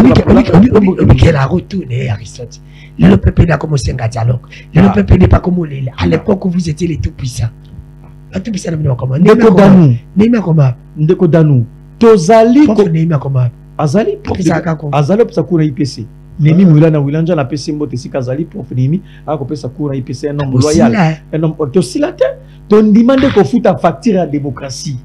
Speaker 2: quel a retourné Aristote. Le peuple n'a commencé un dialogue. Le peuple n'est pas comme il est. À l'époque où vous étiez les tout puissants. Les tout puissants ne comment. Néma comment.
Speaker 1: Ndeko Danou. Tozali
Speaker 2: ko Néma comment.
Speaker 1: Azali Azali pour sa cour IPC. Nemi Moula na Wilanja na PC Mbote si Kazali pour Nemi a ko sa cour IPC un homme loyal. Un homme autosilateur. Ton demande ko futa facture à démocratie.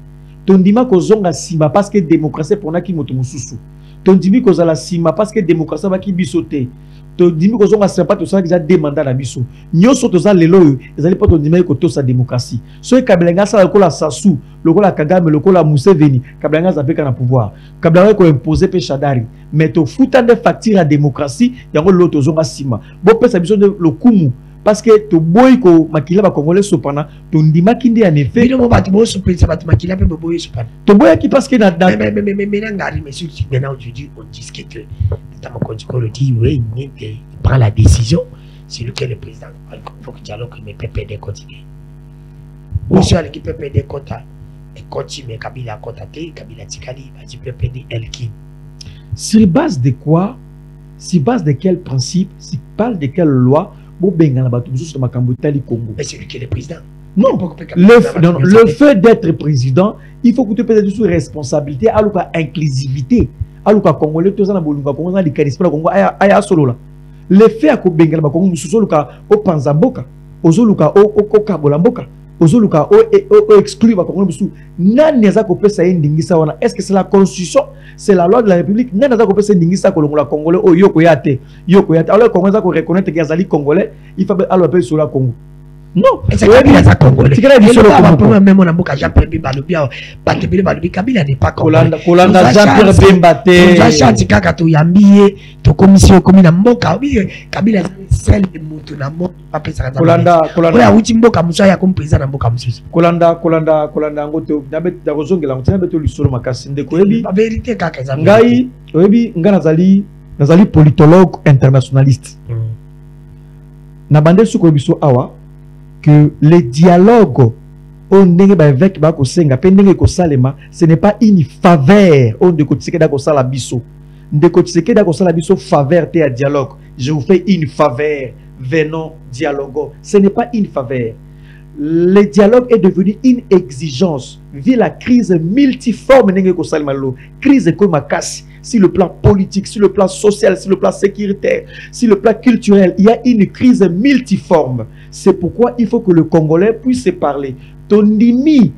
Speaker 1: Ton demande ko zonga sima parce que démocratie pour na ki moto mususu. Ton demande ko zala sima parce que démocratie va ki bisoté. To dimi ko zonga sima pas to ça déjà demandé na biso. Nyoso to za lelo ezali pas to demande ko to sa démocratie. So Kabelenga sa ko la Sassou, le ko la Kagame, le ko la Museveni, Kabelenga za pe kana pouvoir. Kabelenga ko imposer pe Chadari. Mais to futa de facture à démocratie, yango lo to zonga sima. Bo pesa biso de le kumu parce que to boy ko makila ba congolais sopana to ndima kinde en effet.
Speaker 2: Bino mo bati bo sopena bati makila pe boy sopana.
Speaker 1: To boy ki parce que na
Speaker 2: mais ngari mais sur maintenant aujourd'hui on discute. Le dit oui, il prend la décision sur lequel le président il faut que le dialogue mais PPD continue. Monsieur l'équipe PPD Kota et Koti mais Kabila Kota te Kabila Tikali du PPD Elkin.
Speaker 1: Sur base de quoi? Sur base de quel principe? Sur base de quelle loi?
Speaker 2: Mais c'est lui qui est le président.
Speaker 1: Non, le fait d'être président, il faut que tu aies sous responsabilité, à l'ouka inclusivité, à l'ouka congolais, tout ça, le charisme, le fait à Kobenga, au Panzamboka, au Zoluka, au Kabolamboka, au Zoluka, au exclu, est-ce que c'est la constitution, c'est la loi de la République? Congolais, au Yokoyate, alors qu'on reconnaître qu'il y a des Congolais, il faut aller appeler sur la Congo. Non,
Speaker 2: c'est Kabila za Congolais. Même on a beaucoup Jean-Pierre Bemba, Kabila n'est pas Congolais.
Speaker 1: Kolanda Jean-Pierre Bemba te.
Speaker 2: Jean-Charles Kaka to yambiye to commission commune mboka. Kabila seul mutu na mboka pas ça. Kolanda. Oya uti mboka musa ya comme président na mboka mususu.
Speaker 1: Kolanda ngoto nabe da kozongela mutina beto lisolo makasi ndeko yebi.
Speaker 2: La vérité Kaka za.
Speaker 1: Ngai oyebi nga nazali politologue internationaliste. Na bande suko biso awa que le dialogue on avec Bakosenga pendenge ko salema, ce n'est pas une faveur on de kotiseke da ko sala biso de kotiseke da ko sala biso faveur te à dialogue. Je vous fais une faveur, venons dialogue. Ce n'est pas une faveur. Le dialogue est devenu une exigence vu la crise multiforme ndenge ko salema lo crise ko makasi sur le plan politique, sur le plan social, sur le plan sécuritaire, sur le plan culturel, il y a une crise multiforme. C'est pourquoi il faut que le Congolais puisse se parler. Tondimi,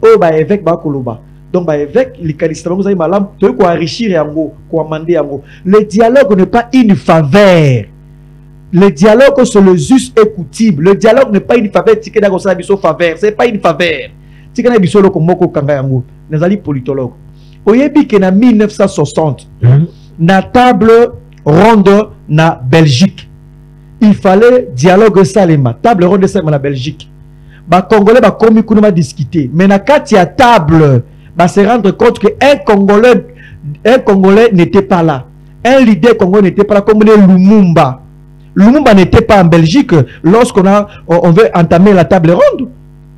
Speaker 1: oh bah évêque bah koloba. Donc bah évêque, les calistamans vous avez malam, tu veux quoi enrichir yango, quoi mander yango. Le dialogue n'est pas une faveur. Le dialogue c'est le juste et coutume. Le dialogue n'est pas une faveur. Tika da kosala biso faveur. C'est pas une faveur. Tika na biso loko moko kanga yango. Nazali politologue. Oyebi que na 1960, na table ronde na Belgique, il fallait dialogue salema, table ronde salema na Belgique. Ba Congolais ba komi kuna discuter, mais na kati ya table, ba se rendre compte que un Congolais n'était pas là, un leader congolais n'était pas là, comme Lumumba. Lumumba n'était pas en Belgique lorsqu'on veut entamer la table ronde.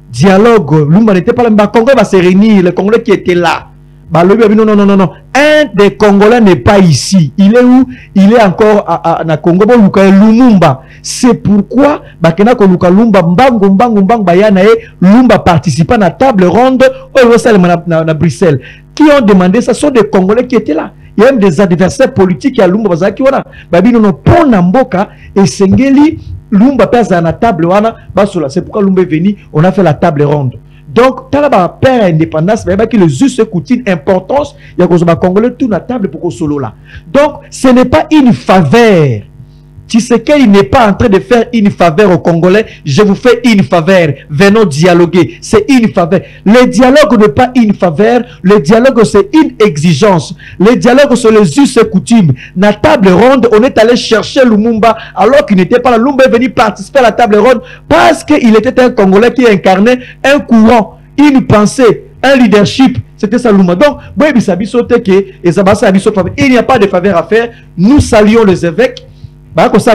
Speaker 1: Dialogue, Lumumba n'était pas là, mais ba Congolais va se réunir, les Congolais qui étaient là. Bah, non. Un des Congolais n'est pas ici. Il est où? Il est encore à Congo. Lumumba. C'est pourquoi Lumumba participe à la table ronde à Bruxelles. Qui ont demandé ça? Ce sont des Congolais qui étaient là. Il y a même des adversaires politiques à Lumumba. Et Sengeli, Lumumba passe à la table. C'est pourquoi Lumumba est venu. On a fait la table ronde. Donc, Talaba perd indépendance, mais il y a le juste coûte importance, il y a que Congolais tout la table pour solo là. Donc, ce n'est pas une faveur. Tu sais qu'il n'est pas en train de faire une faveur aux Congolais. Je vous fais une faveur. Venons dialoguer. C'est une faveur. Le dialogue n'est pas une faveur. Le dialogue, c'est une exigence. Le dialogue, c'est le juste coutume. Dans la table ronde, on est allé chercher Lumumba alors qu'il n'était pas là. Lumumba est venu participer à la table ronde parce qu'il était un Congolais qui incarnait un courant, une pensée, un leadership. C'était ça Lumumba. Donc, il n'y a pas de faveur à faire. Nous saluons les évêques. C'est ça.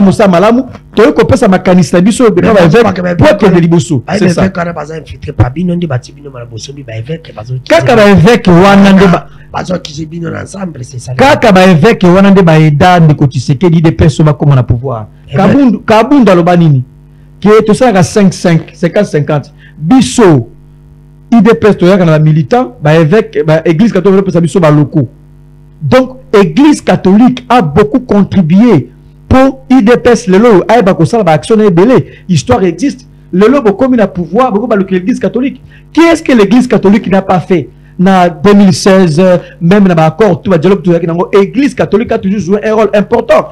Speaker 1: Donc, Église catholique a beaucoup contribué pour IDPS. Le lot action histoire existe. Le lot comme il a pouvoir l'Église catholique. Qu'est-ce que l'Église catholique n'a pas fait? En 2016, même dans l'accord, tout dialogue, l'Église catholique a toujours joué un rôle important.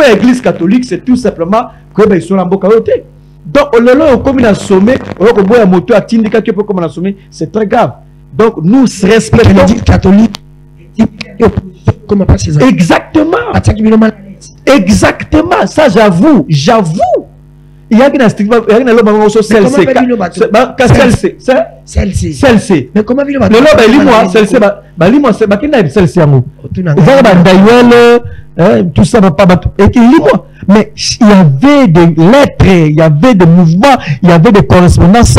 Speaker 1: L'Église catholique, c'est tout simplement que ils sont en bocaoté. Donc, le lot comme il a sommé, c'est très grave. Donc, nous respectons l'Église catholique. Exactement. Exactement, ça j'avoue. Il y a une stigma, il y a une loi celle-ci. Mais comment le loi lis-moi celle-ci, lis-moi c'est celle-ci tout ça va pas et lis-moi Mais il y avait des lettres, il y avait des mouvements, il y avait des correspondances.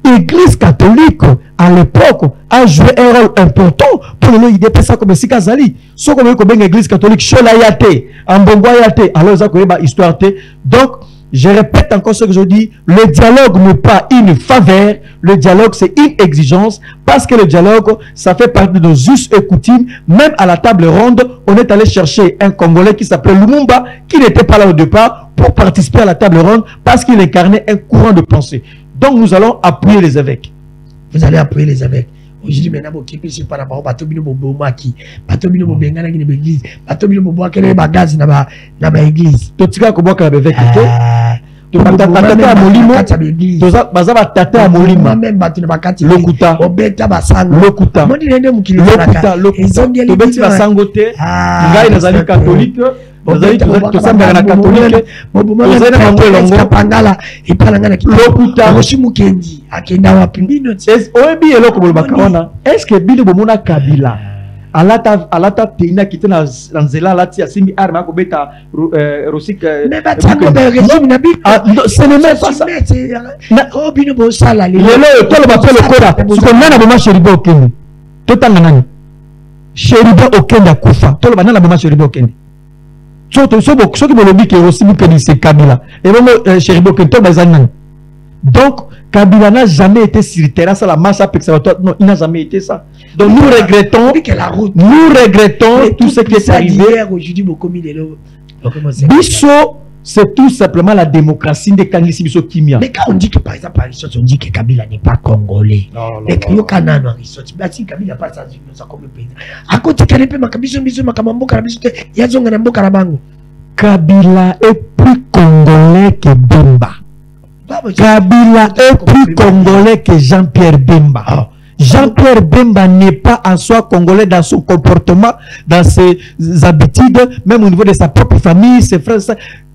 Speaker 1: L'Église catholique, à l'époque, a joué un rôle important pour le IDP, ça comme si Kazali. Ce qu'on veut comme l'Église catholique, Cholayate, Ambongoyate, alors ça comme histoire. Donc, je répète encore ce que je dis, le dialogue n'est pas une faveur, le dialogue c'est une exigence, parce que le dialogue, ça fait partie de nos us et coutumes. Même à la table ronde, on est allé chercher un Congolais qui s'appelait Lumumba, qui n'était pas là au départ, pour participer à la table ronde, parce qu'il incarnait un courant de pensée. Donc nous allons appuyer les évêques.
Speaker 2: Vous allez appuyer les évêques. Aujourd'hui, maintenant, qui peut se par rapport à Batomino Bobomaki, Batomino Bobengana qui est l'église, Batomino Boboaki qui est bagage dans l'église.
Speaker 1: Tout ce qu'on voit avec l'évêque. Tata à Molimo, bazaba tata à Molimo,
Speaker 2: même battu bakati
Speaker 1: lokuta,
Speaker 2: obeta basango,
Speaker 1: lokuta, lokuta, lokuta, tobeti basango te, ngai nazali catholique, nazali tosambela na catholique, nazali na mambo elongo,
Speaker 2: pangala, ipalangana ki
Speaker 1: lokuta,
Speaker 2: oshimu kendi, akenda wapi bino,
Speaker 1: oyebi eloko bolobaka wana, est-ce que bino bomona Kabila? Alata teina qui était dans nzela lati asimi arme ko beta rosik
Speaker 2: mais batango be régime na bik
Speaker 1: ce n'est même pas ça
Speaker 2: oh bino bo sala
Speaker 1: lelo to le bapel koda suko nana boma sheribo okende to tanga nani sheribo okende akufa to le banana boma sheribo okende so ki bolobi ke rosik ke c'est Kabila et bon sheribo okende to bazana nani. Donc Kabila n'a jamais été sur le terrain, ça la masse à Pexavatoire. Non, il n'a jamais été ça. Donc nous regrettons tout ce qui est arrivé. Bisso, c'est tout simplement la démocratie de Kangisi Bisso Kimia.
Speaker 2: Mais quand on dit que par exemple, on dit que Kabila n'est pas congolais. Mais que Kabila n'a pas ça comme pays. À côté de
Speaker 1: Kabila est plus congolais que Bemba. Kabila est plus congolais que Jean-Pierre Bemba. Jean-Pierre Bemba n'est pas en soi congolais dans son comportement, dans ses habitudes, même au niveau de sa propre famille, ses frères.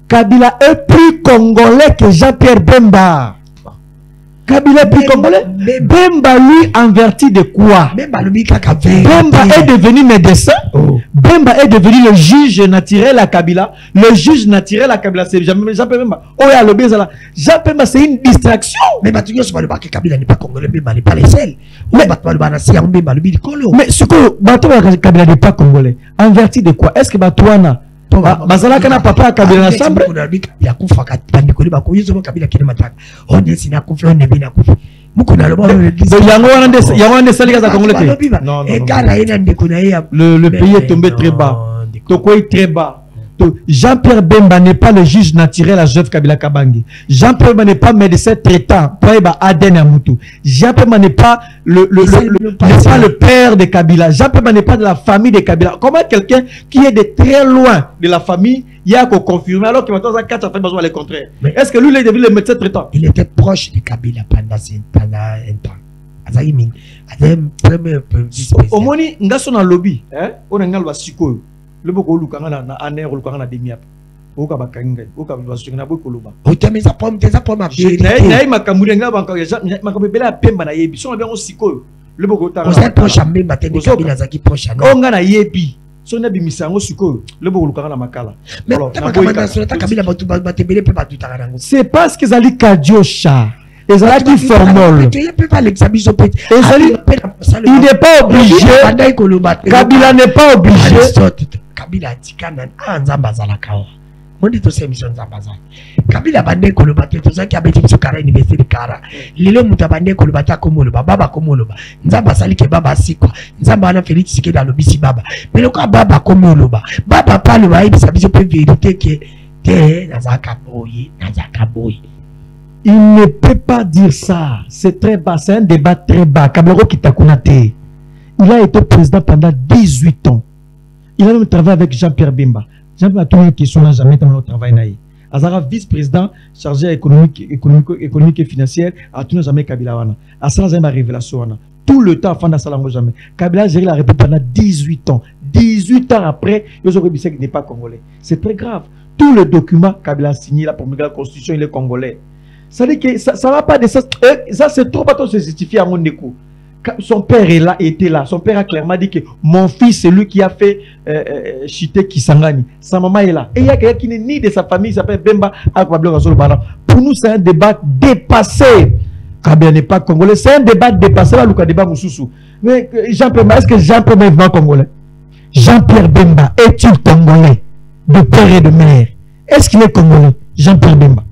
Speaker 1: Kabila est plus congolais que Jean-Pierre Bemba. Kabila est plus congolais. Bemba, lui, en vertu de quoi? Bemba est devenu médecin. Bemba est devenu le juge naturel à Kabila. Le juge naturel à Kabila, c'est Jean-Pierre Bemba. Oh, il y a le Bézala. Jean-Pierre Bemba, c'est une distraction.
Speaker 2: Mais tu dis que Kabila n'est pas congolais, Bemba n'est pas les seuls. Mais
Speaker 1: ce que Kabila n'est pas congolais, en vertu de quoi? Est-ce que Batouana Bazala kana papa à Kabila na chambre?
Speaker 2: Ya kufa katandikoli ba kuyizo Kabila kile mataka. On dit sina kufa on nebi na kufa. Mukuna lobo
Speaker 1: yango ande salika za congolais.
Speaker 2: Non. Et kana ina ndeko na ya
Speaker 1: le pays est tombé très bas. Toko est très bas. Jean-Pierre Bemba n'est pas le juge naturel à Joseph Kabila Kabangi. Jean-Pierre Bemba n'est pas médecin traitant pour Aden Amoutou. Jean-Pierre Bemba n'est pas le père de Kabila. Jean-Pierre Bemba n'est pas de la famille de Kabila. Comment quelqu'un qui est de très loin de la famille, il y a qu'à confirmer alors qu'il va avoir 4 affaires besoin le contraire. Est-ce que lui il est devenu le médecin traitant?
Speaker 2: Il était proche de Kabila pendant un temps.
Speaker 1: Au moins, il y a son lobby. On a un lobby. Le boko lukanga na aner lukanga na demiap oka bakanga oka basuka na boko loba
Speaker 2: otemeza pomme ma
Speaker 1: na makamuri nga banka makabela pemba na yebi so na bien sikoyo le boko tanga
Speaker 2: on proche ambe batende Kabila zaki proche na
Speaker 1: onga na yebi so na bimisango sikoyo le boko lukanga na makala c'est parce que zali kadiosha ezalaki formol il n'est pas obligé. Kabila n'est pas obligé.
Speaker 2: Kabila tikana nzamba zalakawa mondi to semission nzamba za Kabila bande kolobate to zaki abeti sukara university kara lelo mutabande kolobata komolo baba komolo nzamba salike baba sikwa nzamba na Félix Tshisekedi alobisi baba mais ko baba komolo baba palo ba ibisa biso pe vérité que te nazaka boyi.
Speaker 1: Il ne peut pas dire ça. C'est très bas, c'est un débat très bas. Kabila Kitakunate. Il a été président pendant 18 ans. Il a même travaillé avec Jean-Pierre Bemba. Jean-Pierre a toujours une question, n'a jamais travaillé au travail. Azara vice-président chargé économique et financière, a toujours jamais Kabila wana. Azara jamais révélation wana. Tout le temps, Fanda Salango jamais. Kabila a géré la République pendant 18 ans. 18 ans après, Yozo Bisek n'est pas congolais. C'est très grave. Tous les documents Kabila a signé la première la constitution, il est congolais. Ça dit que ça va pas de ça. Ça c'est trop pas se justifier à mon écho. son père est là, était là. Son père a clairement dit que mon fils, c'est lui qui a fait chuter Kisangani. Sa maman est là. Et il y a quelqu'un qui n'est ni de sa famille, il s'appelle Bemba Akwablo Rasolo Bala. Pour nous, c'est un débat dépassé. Kabila n'est pas congolais. C'est un débat dépassé. Là, le débat Moussoussou. Mais Jean-Pierre Bemba, est-ce que Jean-Pierre Bemba est vraiment congolais? Jean-Pierre Bemba est-il congolais de père et de mère? Est-ce qu'il est congolais? Jean-Pierre Bemba.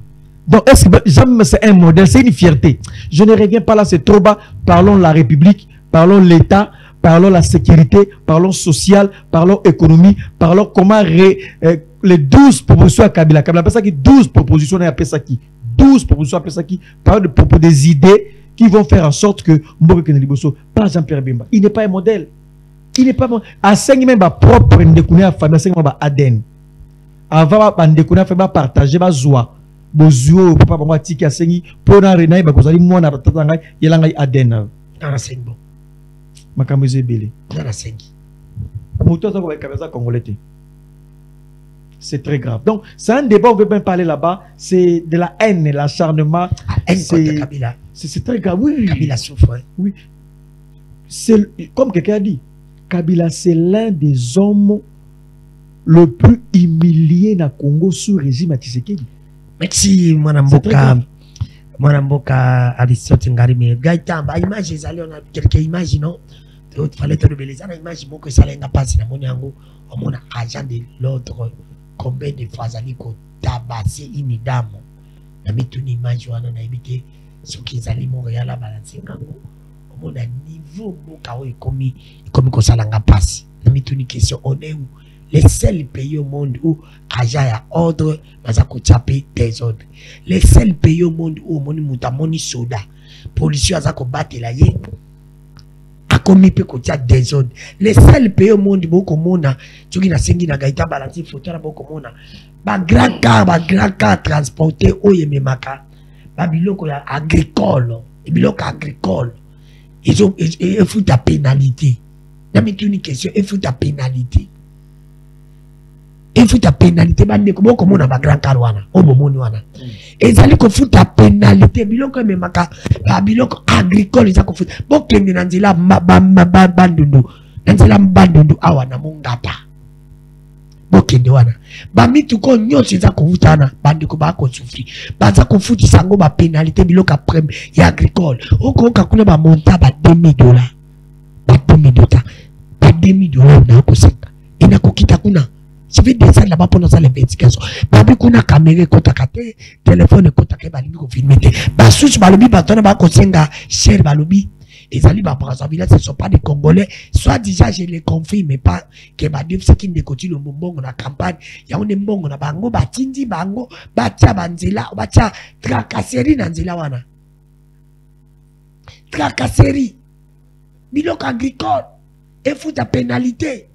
Speaker 1: Donc, est-ce que c'est un modèle, c'est une fierté. Je ne reviens pas là, c'est trop bas. Parlons la République, parlons l'État, parlons la sécurité, parlons social, parlons économie, parlons comment les 12 propositions à Kabila. Kabila appelle ça qui 12 propositions, on appelle ça qui 12 propositions à Pesaki, parlons de propos des idées qui vont faire en sorte que Mboka Keneliboso, pas Jean-Pierre Bemba, il n'est pas un modèle. Il n'est pas bon. À 5 même propre ndekune à famille, 5 même Aden. Avant ndekune à famille partager ba zoa. Bozuo papa moi tiki a sengi pona renai ba kozali mwana tatanga yelanga Aden.
Speaker 2: Dans 5 bon.
Speaker 1: Makameze belé.
Speaker 2: Dans 5.
Speaker 1: Moto ça ko ba congolais. C'est très grave. Donc, c'est un débat, on ne veut même parler là-bas. C'est de la haine, l'acharnement. C'est très grave. Oui.
Speaker 2: Kabila souffre.
Speaker 1: Oui. Comme quelqu'un a dit, Kabila, c'est l'un des hommes le plus humilié dans le Congo sous le régime à Tshisekedi.
Speaker 2: Merci, mon Mboka Aristote Ngarime. Gaïta, image, on a quelques images, non? Il fallait te révéler. Ça, image, que ça n'a pas passé dans mon yango. On a agent de l'autre. Combien de fois ça a tabassé une dame? On a mis une image, on a évité ce qu'ils allaient Montréal à balancer. On a niveau comme ça n'a pas passé. On a mis une question. On est où? Les seuls pays au monde où agent à ordre, mais à côté des ordres. Les seuls pays au monde où on a soda. Policiers à combattre la yé. Comme peut côté des ordres. Les seuls pays au monde où on a tu qui na sengi na gaita balancer photo na boko mona ba grand car transporté au yememaka ba biloko ya agricole et biloko agricole ils ont il faut ta pénalité. Na mettre une question, il faut ta pénalité. Il faut ta pénalité bande ko boko mona ba grand car wana o bomoni wana ezali ko futa pénalité biloko yememaka ba biloko agricole za ko futa bokende na nzela bandundu nzela bandundu awa na mongata bokende wana ba mitu ko nyonso za ko futana bande ko ba ko souffrir ba za ko futi sango ba pénalité biloko après ya agricole okoka kuna ba monta ba $2000 ba $2000 ba $2000 na ko seka ina ko kita kuna. Je vais descendre là-bas pour nous faire l'investigation. Babi kuna caméra kota kate, téléphone kota ke balingi ko filmer te. Ba souche balobi batona ba kosenga cher balobi. Ezali ba Brazzaville, ce ne sont pas des Congolais. Soit déjà je les confirme mais pas que ba def ce qui ne continue le mbongo na campagne. Ya on mbongo na bango ba tindi bango ba tia banzela ba tia tracasserie na nzela wana. Tracasserie. Biloko agricole. Et faut ta pénalité.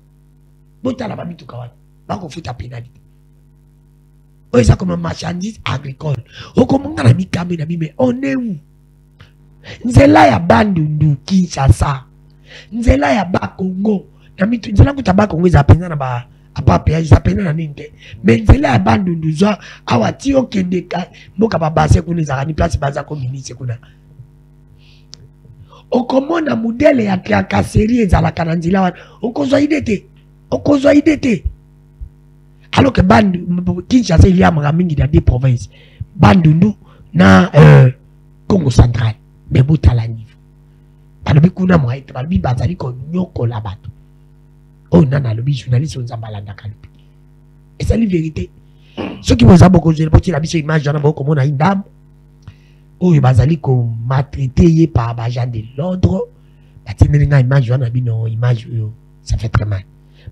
Speaker 2: Bota la bami tukawana. On fout ta pénalité. On ça comme marchandise agricole. On commence à mi caméra mais on est où? Nzela ya bandundu Kinshasa. Nzela ya ba Congo. Na mi nzela ko ba Congo za pena na ba apa péage za pena na ninde. Mais nzela ya bandundu zo awati okende ka mboka ba base ko za ni place baza ko ministre kuna. On commence na modèle ya tracasserie za la kananzila wana. On kozwa idete. On kozwa idete. Alors que Kinshasa il y a mingi dans des provinces. Bandundu na Congo central. Mais bota la niveau. Balobi kuna mwaite balobi bazali ko nyoko la bato. Oh nana lobi journaliste on zambalanda kalupi. Et c'est la vérité. Ceux qui vous aboko je poti la biso image na boko mona indam. Oh bazali ko maltraité par agent de l'ordre. Batinga image na bino image ça fait très mal.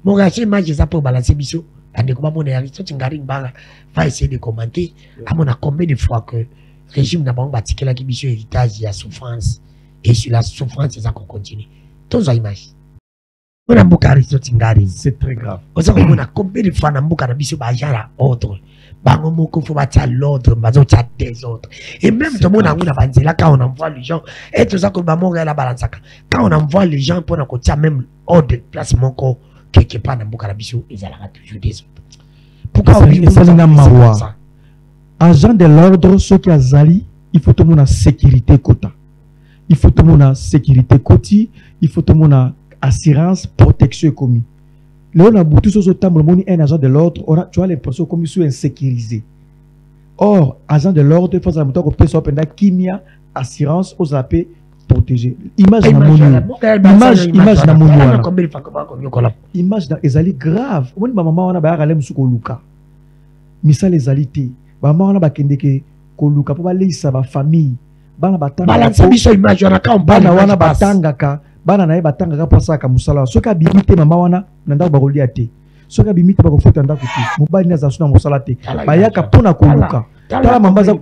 Speaker 2: Mon gars, image ça pour balancer biso. Et comment on va essayer de commenter. À mon combien de fois que le régime n'a pas bâti la qui héritage, il y a souffrance. Et sur la souffrance, c'est ça qu'on continue. Tous les images. On a beaucoup de
Speaker 1: c'est très grave.
Speaker 2: On a combien de fois on a beaucoup de ordre. Bangomoko faut bâtir l'ordre, bazo tient des autres. Et même tout le monde a une avancée là quand on envoie les gens. Et tout ça que bamon la balance. Quand on envoie les gens pour qu'on tient même ordre de placement quelque part dans Bukarabiso, ils allaient toujours des autres. Pourquoi oublier ça?
Speaker 1: Agent de l'ordre, ceux qui ont zali, il faut tout le monde en sécurité quota. il faut tout le monde sécurité côté, il faut tout le monde assurance, protection commis. Là, on a beaucoup de temps, un agent de l'ordre, tu as l'impression comme ils sont insécurisés. Or, agent de l'ordre, il faut savoir que peut soit pendant kimia, assurance, aux appels protégés. Image na image na ezali grave. On maman on a ba alem su ko luka. Misal ezalité. Maman on a ba kende ke ko luka po ba leisa ba famille. Bana batanga.
Speaker 2: Balance biso image wana ka
Speaker 1: bana wana batanga ka. Bana na ye batanga ka pasa ka musala. Soka bimite mama wana nanda ba kolia te. Soka bimite ba ko futa nda kuti. Mobali na za suna musala te. Bayaka pona ko luka. Tala mama za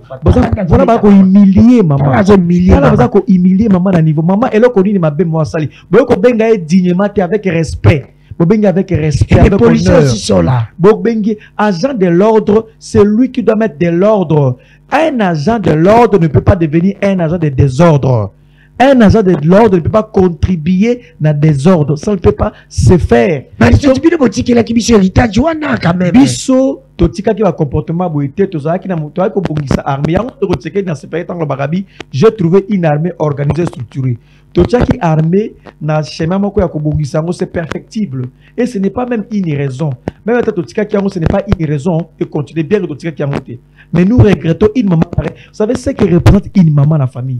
Speaker 1: voilà ba ko humilier mama. Tala ba ko humilier mama na niveau. Mama eloko nini mabe mo sali. Boyo ko benga e dignement avec respect. Bobengi avec respect.
Speaker 2: Les policiers aussi sont là.
Speaker 1: Bobengi agent de l'ordre, c'est lui qui doit mettre de l'ordre. Un agent de l'ordre ne peut pas devenir un agent de désordre. Un agent de l'ordre ne peut pas contribuer dans le désordre. Ça ne peut pas se faire.
Speaker 2: Mais tu dis que la biso héritage wana quand même.
Speaker 1: Biso totika ki ba comportement boité tozaki na moto ko bongisa armée yango to tseke na sepay tango bagabi, j'ai trouvé une armée organisée structurée. Totiaki armée na schéma moko ya ko bongisa ngo c'est perfectible et ce n'est pas même une raison. Même totika ki yango ce n'est pas une raison et continuer bien que totika ki yango te. Mais nous regrettons une maman pareille. Vous savez ce que représente une maman dans la famille?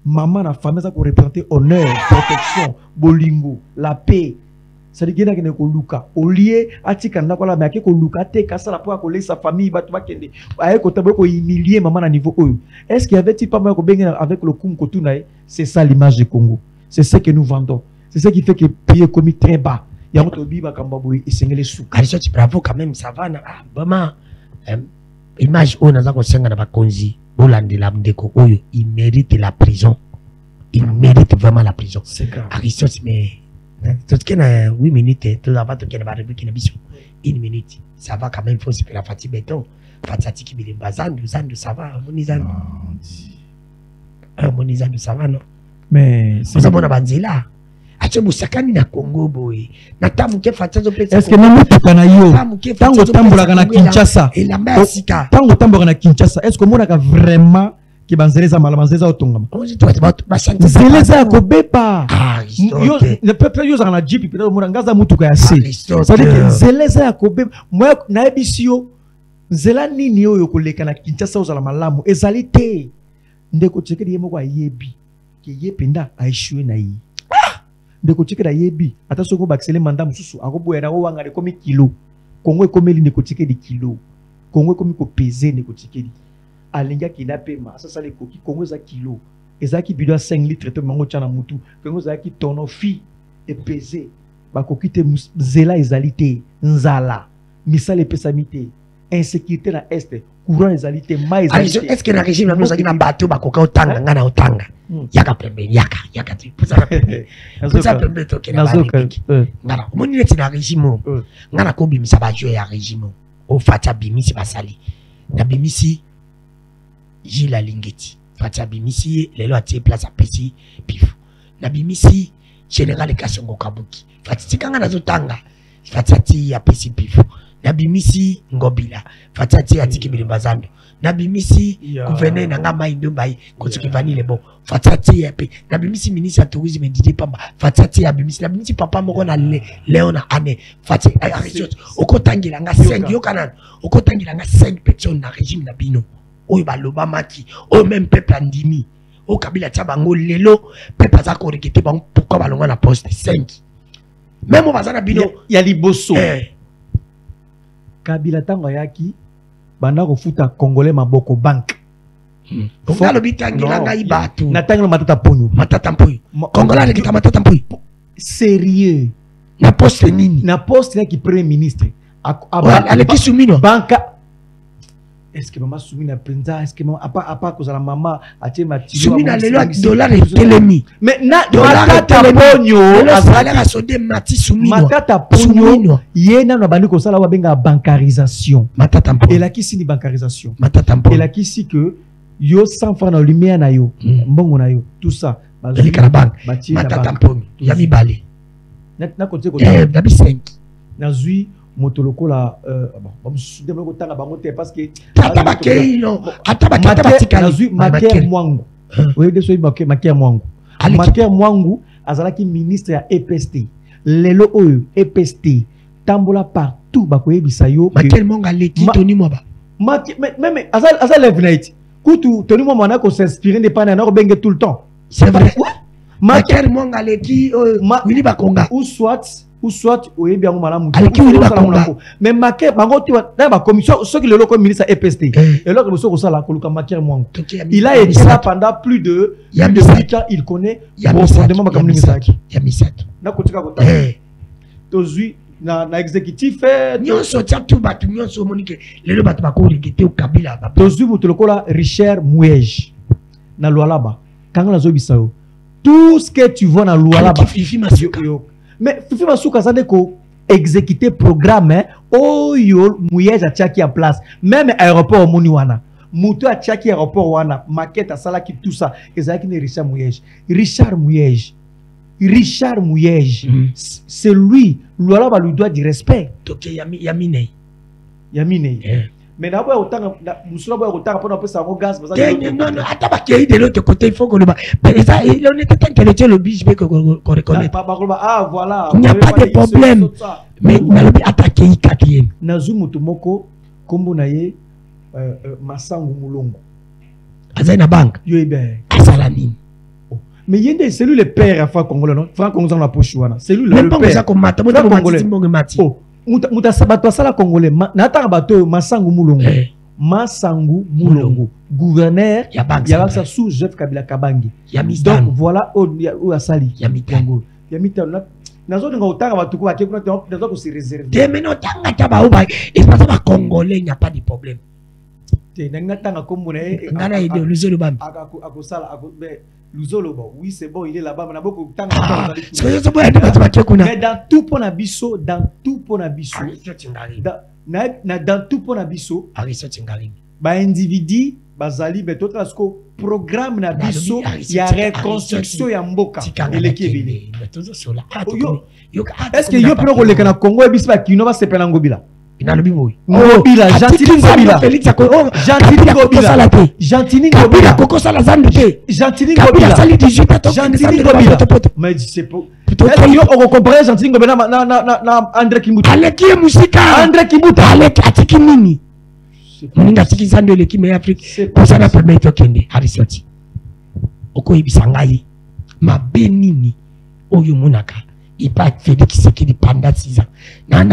Speaker 1: Maman la famille, ça peut représenter honneur, protection, bolingo, la paix. Ça dit qu'il y a des luka. Au lieu, atikanda kola mais ko luka te kasa la pour coller sa famille, ba tu va kende. Aye ko tabo ko humilier maman à niveau oyo. Est-ce qu'il y avait pas mal ko benga avec le kum kotunae? C'est ça l'image du Congo. C'est ce que nous vendons. C'est ce qui fait que pied commis très bas. Il y a un biba kambaboui et sengele sou.
Speaker 2: Aristote bravo quand même ça va na vraiment image on a ko senga na bakonzi. Il mérite la prison. Il mérite vraiment la prison.
Speaker 1: C'est grave.
Speaker 2: Aristote, mais tout ce qui est 8 minutes, tout d'abord, tout ce qui est barré, qui est 1 minute. Ça va quand même, il faut se faire la fatigue béton. Fatigue qui est bazando, ça va, monizando. Monizando, ça va, non?
Speaker 1: Mais
Speaker 2: c'est ça, mon abanzela. Est-ce
Speaker 1: que nous tukana yo tango tambola na Kinshasa tango tambola na Kinshasa est-ce que mona ka vraiment ki banzeleza malamanzeza otongama zeleza ko bepa yo le peuple yo na jeep peut-être mona ngaza mutuka ya se ça dit que zeleza ko bepa moi na ebisio zela nini yo koleka na Kinshasa ozala malamu ezalité ndeko tsekeli yemo kwa yebi ki yepinda aishwe na yi de kotike da yebi ata soko baxele manda mususu akoboyera ko wanga de komi kilo Congo ekomi li kotike di kilo Congo ekomi ko peser ne kotike di alinga kinape ma ça le koki Congo za kilo ezaki bidon 5 litres to mango tchana mutu Congo za ki tono fi et peser ba kokite zela ezalité nzala misale pesamité insécurité na est courant ezalité mais
Speaker 2: est-ce que le régime na nous na bateau ba koka otanga ngana otanga yaka pembeni yaka tu pour ça pembeni to kena ngana moni neti na régime ngana ko bimisa ba jouer ya régime o fata bimisi basali na bimisi Gilles Lingeti fata bimisi lelo atie place a pesi pif na bimisi général Kasongo Kabuki fati kanga zo tanga fata ti ya pesi pif na bimisi Ngobila fatati atiki bilimbazando na bimisi gouverneur na ngama indombai kotuki vanile bon fatati yape na bimisi ministre tourisme Didier Pamba fatati ya bimisi na bimisi papa moko na Léona Ane fatati Aristote okotangila nga 5 yo kanana okotangila nga 5 personnes na régime na bino oyo baloba maki oyo même peuple andimi o kabila tia bango lelo peuple za ko rekete bango pourquoi balonga na poste 5 même o bazana bino
Speaker 1: ya liboso Kabila tango yaki banda ko futa congolais maboko bank
Speaker 2: Fongalo bitangila ngai batu
Speaker 1: natangela matata ponyo
Speaker 2: congolais rekita matata mponyo
Speaker 1: sérieux
Speaker 2: na poste nini
Speaker 1: na poste ya ki premier ministre
Speaker 2: aleki sumino
Speaker 1: banka est-ce que maman soumina prenza est-ce que maman apa kozala maman atie matilo
Speaker 2: soumina lelo dollar telemi
Speaker 1: mais na matata ponyo
Speaker 2: azalaka sode mati soumino
Speaker 1: matata ponyo yena na bandi kosala wa benga bancarisation
Speaker 2: matata ponyo
Speaker 1: elaki si ni bancarisation
Speaker 2: matata ponyo
Speaker 1: elaki si que yo 100 francs na lumière na yo mbongo na yo tout ça
Speaker 2: elika na banque matata ponyo ya mibale
Speaker 1: na côté
Speaker 2: na bi 5
Speaker 1: na zui motoloko la bon développement tanga bango te parce que
Speaker 2: atabakei no atabakei
Speaker 1: nazui maker mwangu oui de so maker mwangu Maker Mwangu azalaki ministre ya EPST. Lelo oyo EPST tambola partout bakoye bisayo.
Speaker 2: Maker Mwanga leki Tony Mwaba.
Speaker 1: Même azal lève night. Kutu Tony Mwaba na ko s'inspirer de pana na ko bengue tout le temps.
Speaker 2: C'est vrai. Maker Mwanga leki Willy Bakonga.
Speaker 1: Ou soit oye bien malamu. Mais Maker bango tu na ba commission ceux qui le comme ministre EPST. Et là que so ko sala ko luka Maker Mwangu. Il a été là pendant plus de 8 ans, il connaît profondément ma communauté.
Speaker 2: Yamisat.
Speaker 1: Na ko tika ko ta. Tozui na exécutif
Speaker 2: nyonso tatu batu nyonso monike lelo batu bako regete au Kabila ba.
Speaker 1: Tozui mutulokola Richard Mouej na Lualaba. Kanga nazo bisao. Tout ce que tu vois na Lualaba. Mais Fifi Masuka ça ko exécuter programme oyo Mouej a tchaki en place. Même aéroport moni wana. Muto a tchaki aéroport wana, maquette a salaki tout ça. Ezaki ne Richard Mouej. Richard Mouej, c'est lui. Lualaba lui doit du respect.
Speaker 2: Donc Yamine.
Speaker 1: Mais d'abord autant musula boy autant pour peu ça gaz
Speaker 2: non attends pas qu'il y ait de l'autre côté il faut qu'on le bat. Mais ça on était intellectuel le biche qu'on reconnaît.
Speaker 1: Ah voilà.
Speaker 2: Il n'y a pas de problème. Mais na lobi attaquer quatrième.
Speaker 1: Nazu mutumoko kombo na ye Masangu Mulongo.
Speaker 2: Azana bank.
Speaker 1: Yo ben.
Speaker 2: Asalani.
Speaker 1: Mais il y a c'est lui le père à congolais non? Franc congolais la poche wana. C'est lui le
Speaker 2: père. Ça comme mata, moi congolais.
Speaker 1: Oh, muta sabato sala congolais. Na ta bato Masangu Mulongo. Masangu Mulongo. Gouverneur ya ça sous Joseph Kabila Kabangi. Donc voilà où asali.
Speaker 2: Yamitango.
Speaker 1: Yamitango. Nazo nga otanga bato ko akekuna nazo ko se réserver.
Speaker 2: Te meno tanga taba oba. Et pas ça congolais, il n'y a pas de problème.
Speaker 1: Te nga tanga kombo na
Speaker 2: ngana ide luzolo bam.
Speaker 1: Akosala Luzolo, oui, c'est bon, il est là-bas, mais beaucoup de temps. Mais dans tout pour Nabiso, dans tout pour Nabiso, individu, bazali, mais tout le programme Nabiso, il y a reconstruction ya mboka. Est-ce que yo peut le Kana Congo et Bispa qui ne va se peler en Gobila? Ngobila, Gentini Ngobila. Gentini Ngobila. Gentini Ngobila. Gentini Ngobila. Gentini Ngobila. Mais c'est pas. Est-ce que on comprend Gentini Ngobila na André Kimbuta?
Speaker 2: Aleki musika.
Speaker 1: André Kimbuta.
Speaker 2: Aleki atiki nini? Ninga atiki zando leki me Afrique. Pour ça na permettre okende harisoti. Oko ibisangai. Mabe nini oyo monaka. Il pas fait qui c'est qui pendant 6 ans. Non,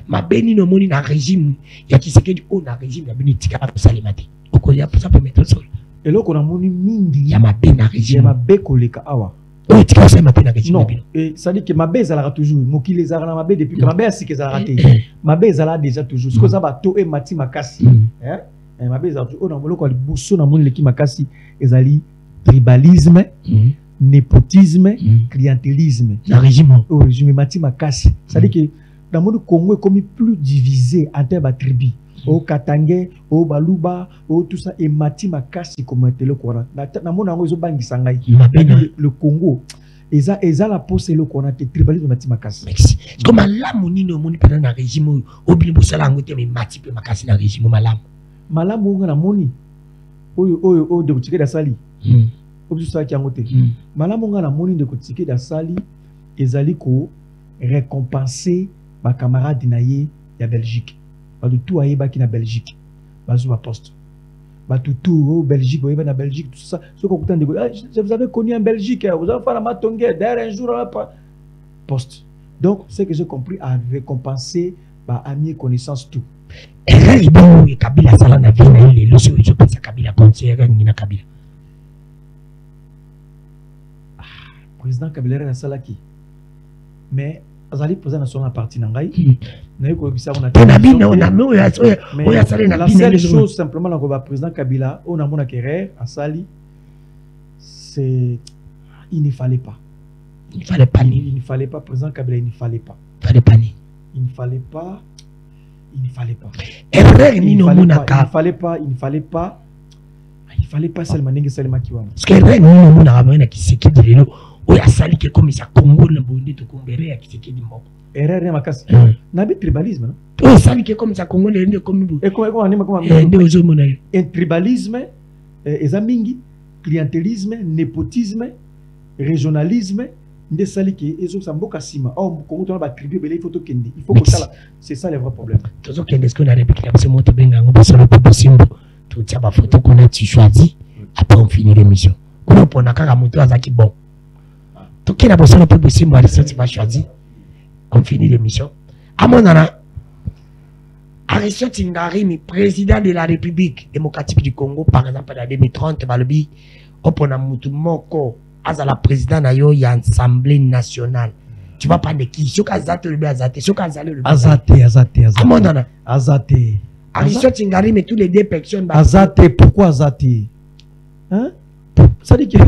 Speaker 2: ma béni no moni na régime. Il y a qui c'est qui on a régime la béni tika pour ça les matin. Au collier pour ça peut mettre au sol.
Speaker 1: Et là qu'on a moni mingi.
Speaker 2: Il y a ma béni na régime.
Speaker 1: Ma bé koleka awa.
Speaker 2: Oui, tika ça ma béni na régime.
Speaker 1: Non. Et ça dit que ma bé ça toujours. Moki les arana ma bé depuis que ma bé c'est que ça raté. Ma bé ça là déjà toujours. Ce que ça va to et mati makasi. Hein? Et ma bé ça toujours. On a molo ko li bosso na moni leki makasi ezali tribalisme. Népotisme, clientélisme.
Speaker 2: Le régime.
Speaker 1: Au régime, Matima Kassi. C'est-à-dire que dans le Congo est comme plus divisé en termes de tribus. Au Katangé, au Baluba, au tout ça. Et Matima Kassi comme un le Coran. Dans mon angle, le Congo. Et ça la pose le Coran. Le tribalisme Matima Kassi.
Speaker 2: C'est comme la moni no moni pendant le régime. Au bilibo salango te mais Matipe Makassi dans le régime malam.
Speaker 1: Malam on a moni. Oh de boutique d'asali. Malamu nga na moni de kotike da sali ezali ko récompenser ba camarade na ye ya Belgique. Ba tout ayeba ki na Belgique. Bazu ba poste. Ba tout au Belgique, oyeba na Belgique tout ça. Ce qu'on entend de vous avez connu en Belgique, vous avez fait la matongue derrière un jour poste. Donc ce que j'ai compris à récompenser ba amis connaissance tout.
Speaker 2: Et bon Kabila sala na vie na ile loso je pense Kabila conseiller ngina Kabila. Président
Speaker 1: Kabila na salaki mais azali président national parti nangai na ko bisa on a la seule chose simplement na président Kabila on a mona querer asali c'est il ne fallait pas président Kabila il ne fallait pas il fallait pas seulement ninge seulement kiwa parce que rien no mona amena kiseki dilelo oya sali ke comme ça Congo na bondi to kombere ya kiseki di mboko erreur makasi na bi tribalisme no oya sali ke comme ça Congo le ndé comme bu e ko anima comme ndé ozo mona un tribalisme ezamingi clientélisme népotisme régionalisme nde sali ke ezo samboka sima au Congo to ba tribu belé photo kende il faut que ça c'est ça le vrai problème
Speaker 2: tozo kende ce qu'on a répliqué c'est moto benga ngo basalo po simbo tout ça ba photo qu'on a tu choisi après on finit l'émission on pona kaka moto azaki bon to kena basalo po simbo ali ça tu vas choisi on finit l'émission à mon nana Aristide Ngarimi, président de la République démocratique du Congo, par exemple, en 2030, Balobi, opona mutu moko, azala président na yo ya Assemblée nationale. Tu vas pas de qui? Soka azate le azate, soka azale le
Speaker 1: azate.
Speaker 2: Amonana.
Speaker 1: Azate.
Speaker 2: Aristide Ngarimi, tous les deux personnes.
Speaker 1: Azate, pourquoi azate? Hein? Ça dit que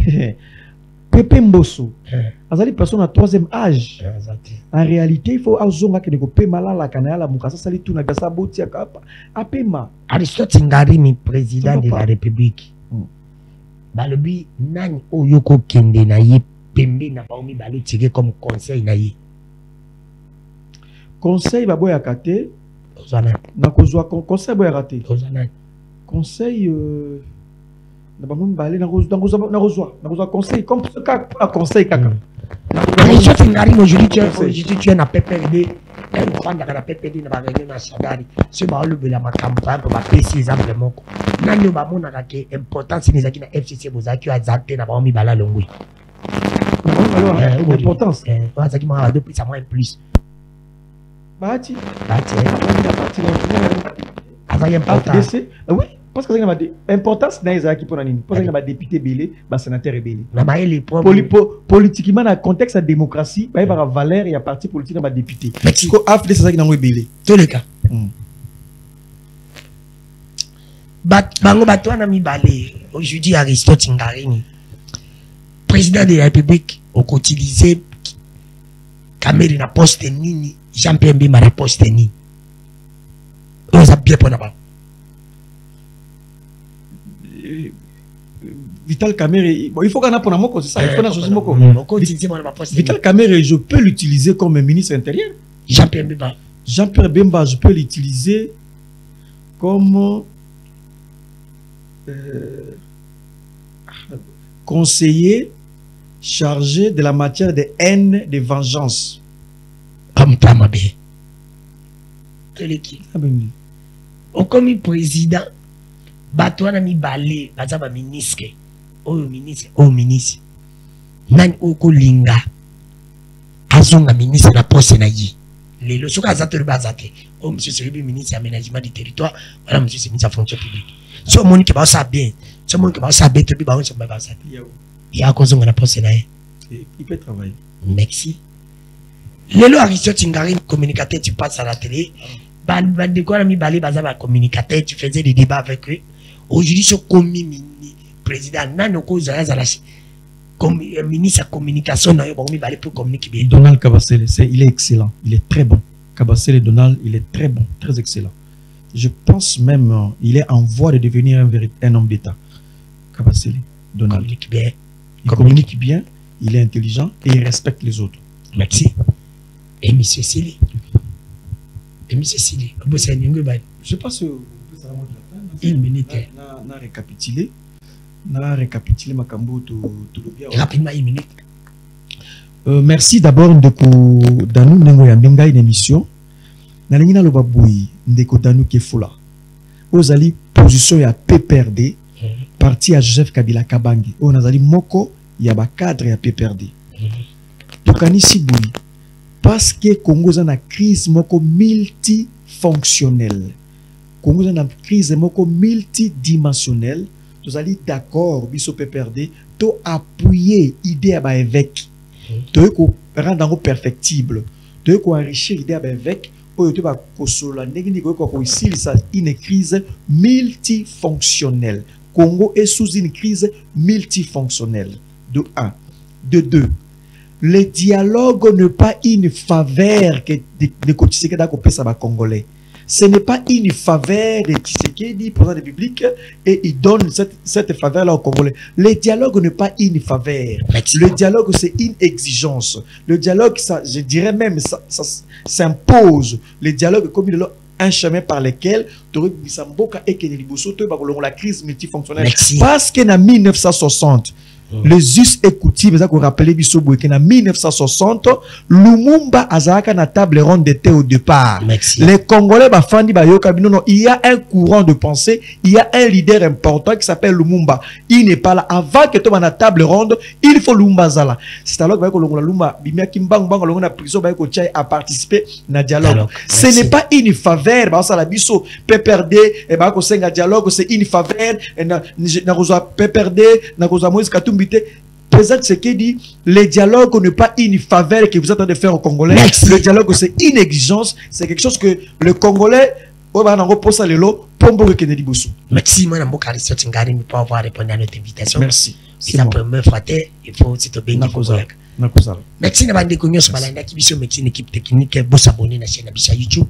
Speaker 1: Pepe Mbosso, azali personne à 3e âge. En réalité, il faut azonga que de cope malala kanala mukasa sali tout na gasa boti akapa apema.
Speaker 2: Aristide Ngarimi, président de la République. Balobi nani oyoko kende na ye pembe na baomi balo tiré comme conseil na ye.
Speaker 1: Conseil baboya kate.
Speaker 2: Ozana.
Speaker 1: Na kozwa conseil boya kate.
Speaker 2: Ozana.
Speaker 1: Conseil na bamomi balé na kozwa conseil comme ça conseil kaka.
Speaker 2: Aristide Ngarimi aujourd'hui tu es na PPRD. Un fan de la PPD na réunion na Shadari. Ce ba le bela makampa pour ba PC exemple moko. Nani ba mona kake importance ni zaki na FCC bozaki azate na ba mi bala longwe.
Speaker 1: Alors importance.
Speaker 2: Azaki ma deux plus à moins plus.
Speaker 1: Bati.
Speaker 2: Azaki important.
Speaker 1: Oui. Parce que l'importance n'a pas pour nani. Parce que les députés belé, les sénateurs belé. Politiquement, dans le contexte de la démocratie, il y a valeur et un parti politique dans les députés. Parce que l'AFD, c'est ça qui n'a pas belé.
Speaker 2: Tous les cas. Bango Batouana mi balé. Aujourd'hui, Aristide Ngarimi, président de la République, on utilisé caméra na poste nini, Jean-Pierre Mbemba na poste nini. On a bien pour là-bas.
Speaker 1: Vital Kamerhe, bon, il faut qu'on ait pour un c'est ça. Il faut Vital Kamerhe, je peux l'utiliser comme ministre intérieur.
Speaker 2: Jean-Pierre Mbemba.
Speaker 1: Jean-Pierre Mbemba, je peux l'utiliser comme conseiller chargé de la matière de haine, de vengeance.
Speaker 2: Comme Tamabé. Quel est qui? Au comme président. Batouana mi balé, bazaba ministre. Oh ministre. Nani oko linga. Azonga ministre na poste na yi. Lelo soka azate le bazate. Oh monsieur c'est le ministre aménagement du territoire. Voilà monsieur c'est ministre de la fonction publique. So moni ke ba sa bien. So moni ke ba sa bien to bi ba on so ba sa. Ya ko zonga na poste na yi.
Speaker 1: Il peut travailler.
Speaker 2: Merci. Lelo Aristide Ngarimi communicateur tu passes à la télé. De quoi mi balé bazaba communicateur tu faisais des débats avec eux. Aujourd'hui, ce commis président Nanoko Zalazalachi, comme ministre de la communication, pour communiquer bien.
Speaker 1: Donald Kabasele, il est excellent, il est très bon. Kabasele Donald, il est très bon, très excellent. Je pense même il est en voie de devenir un homme d'État. Kabasele Donald. Il communique bien, il est intelligent et il respecte les autres.
Speaker 2: Merci. Et M. Sili.
Speaker 1: Je pense
Speaker 2: une minute.
Speaker 1: Na récapituler ma cambo tout
Speaker 2: rapidement une minute.
Speaker 1: Merci d'abord Ndeko Danou Nengo Yambenga une émission. Na lingina loba boui Ndeko Danou Kefola. Ozali position ya PPRD parti à Joseph Kabila Kabangi. O nazali moko ya ba cadre ya PPRD. Tokanisi boui parce que Congo za na crise moko multifonctionnelle. Congo a une crise multidimensionnelle. Nous allons d'accord, biso PPRD, to appuyer l'idée à l'évêque, to rendre perfectible, to enrichir l'idée à l'évêque, pour que une crise multifonctionnelle. Congo est sous une crise multifonctionnelle. De 1. De 2. Le dialogue n'est pas une faveur que de Tshisekedi a coupé ça Congolais. Ce n'est pas une faveur de Tshisekedi, président de la République, et il donne cette faveur-là aux Congolais. Le dialogue n'est pas une faveur. Le dialogue, c'est une exigence. Le dialogue, ça, je dirais même, ça s'impose. Le dialogue, comme il est un chemin par lequel la crise multifonctionnelle. Parce qu'en 1960, Les us écoutifs, vous rappelez biso boyke en 1960, Lumumba azaka na table ronde de thé au départ.
Speaker 2: Merci.
Speaker 1: Les Congolais bafandi ba yoka non, il y a un courant de pensée, il y a un leader important qui s'appelle Lumumba. Il n'est pas là avant que tu na table ronde, il faut Lumumba zala. C'est alors que Lumumba bimia kimbang bang longa na prison ba ko tchai à participer na dialogue. Ce n'est pas une faveur ba ça la biso PPRD et ba ko senga dialogue, c'est une faveur na ko PPRD na ko Moïse Katumbi. Président Tshisekedi, le dialogue n'est pas une faveur que vous êtes en train de faire aux Congolais. Merci. Le dialogue, c'est une exigence. C'est quelque chose que le Congolais,
Speaker 2: merci, moi, pour avoir répondu à notre invitation.
Speaker 1: Merci.
Speaker 2: C'est la première fois, il faut aussi te bénir. Merci na bande konyo balanda kibiso médecine équipe technique bo s'abonner na chaîne na YouTube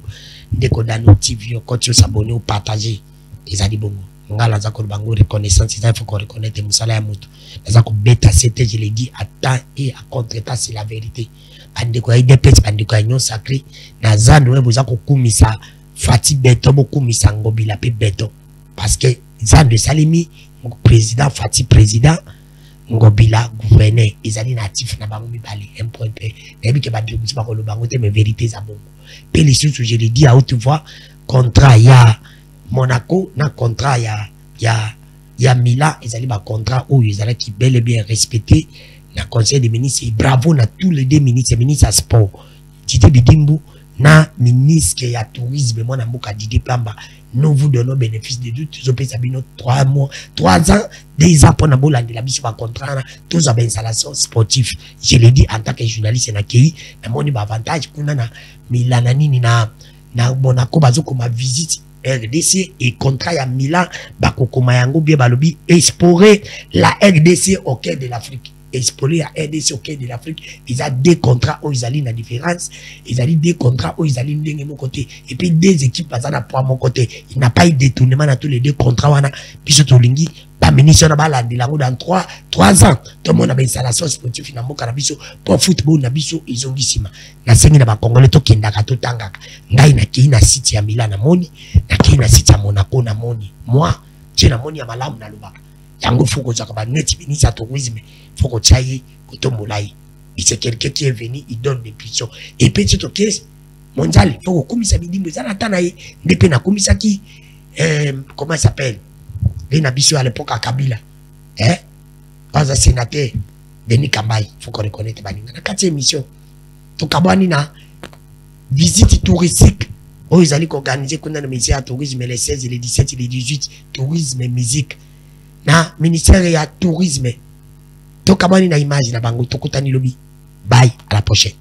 Speaker 2: ndeko dans nos TV ko tu s'abonner ou partager ezali bongo ngala za ko bango reconnaissance il faut qu'on reconnaisse musala ya mutu za ko beta c'était je l'ai dit à temps et à contre-temps c'est la vérité bande ko ide pete bande ko nyon sacré na zando we boza ko kumisa fati beto bo kumisa ngobila pe beto parce que zando salimi président fati président ngobila gouverneur ezali natif na bango mibali un point p nabi ke bande ko ba ko lo bango te mais vérité za bongo pe les sous je l'ai dit à haute voix contrat ya Monaco na contrat ya Milan ezali ba contrat où ils allaient qui bel et bien respecté na conseil des ministres et bravo na tous les deux ministres à sport Tite Bidimbu na ministre ya tourisme moi na mboka Didi Plamba nous vous donnons bénéfice de doute tous opé sabino 3 mois 3 ans 2 ans pour na bolande la biso ba contrat na tous ba installation sportive je l'ai dit en tant que journaliste na kei na moni ba avantage kuna na Milan na nini na Monaco bazoko ma visite RDC et contrat à Milan bakoko mayango bien balobi explorer la RDC au cœur de l'Afrique explorer la RDC au cœur de l'Afrique ils ont deux contrats où ils allaient la différence ils allaient deux contrats où ils allaient de mon côté et puis deux équipes bazana pour mon côté il n'a pas eu de détournement dans tous les deux contrats wana puis surtout lingi pas ministre na bala de lango dans 3 ans tout le monde a installation sportive na mboka na biso pour football na biso izongisima na sengi na ba congolais to kendaka to tangaka ngai na kei na site ya Milan na moni na kei na site ya Monaco na moni moi je na moni ya malamu na lobaka yango foko zaka ba net ministre ya tourisme foko tchaye kotombolai c'est quelqu'un qui est venu il donne des pigeons et petit to caisse mondial foko komisa bidimbo zana tanaye ndepe na komisa ki comment ça s'appelle les Nabiso à l'époque à Kabila, pas un sénateur, Denis Kambaye, il faut qu'on reconnaisse Baninga. La 4e émission, tout Kabanina, visite touristique, où ils allaient organiser qu'on a le ministère de tourisme les 16, les 17, les 18, tourisme et musique. Na ministère de tourisme, tout Kabanina image, na bango, tout Kotani lobby. Bye, à la prochaine.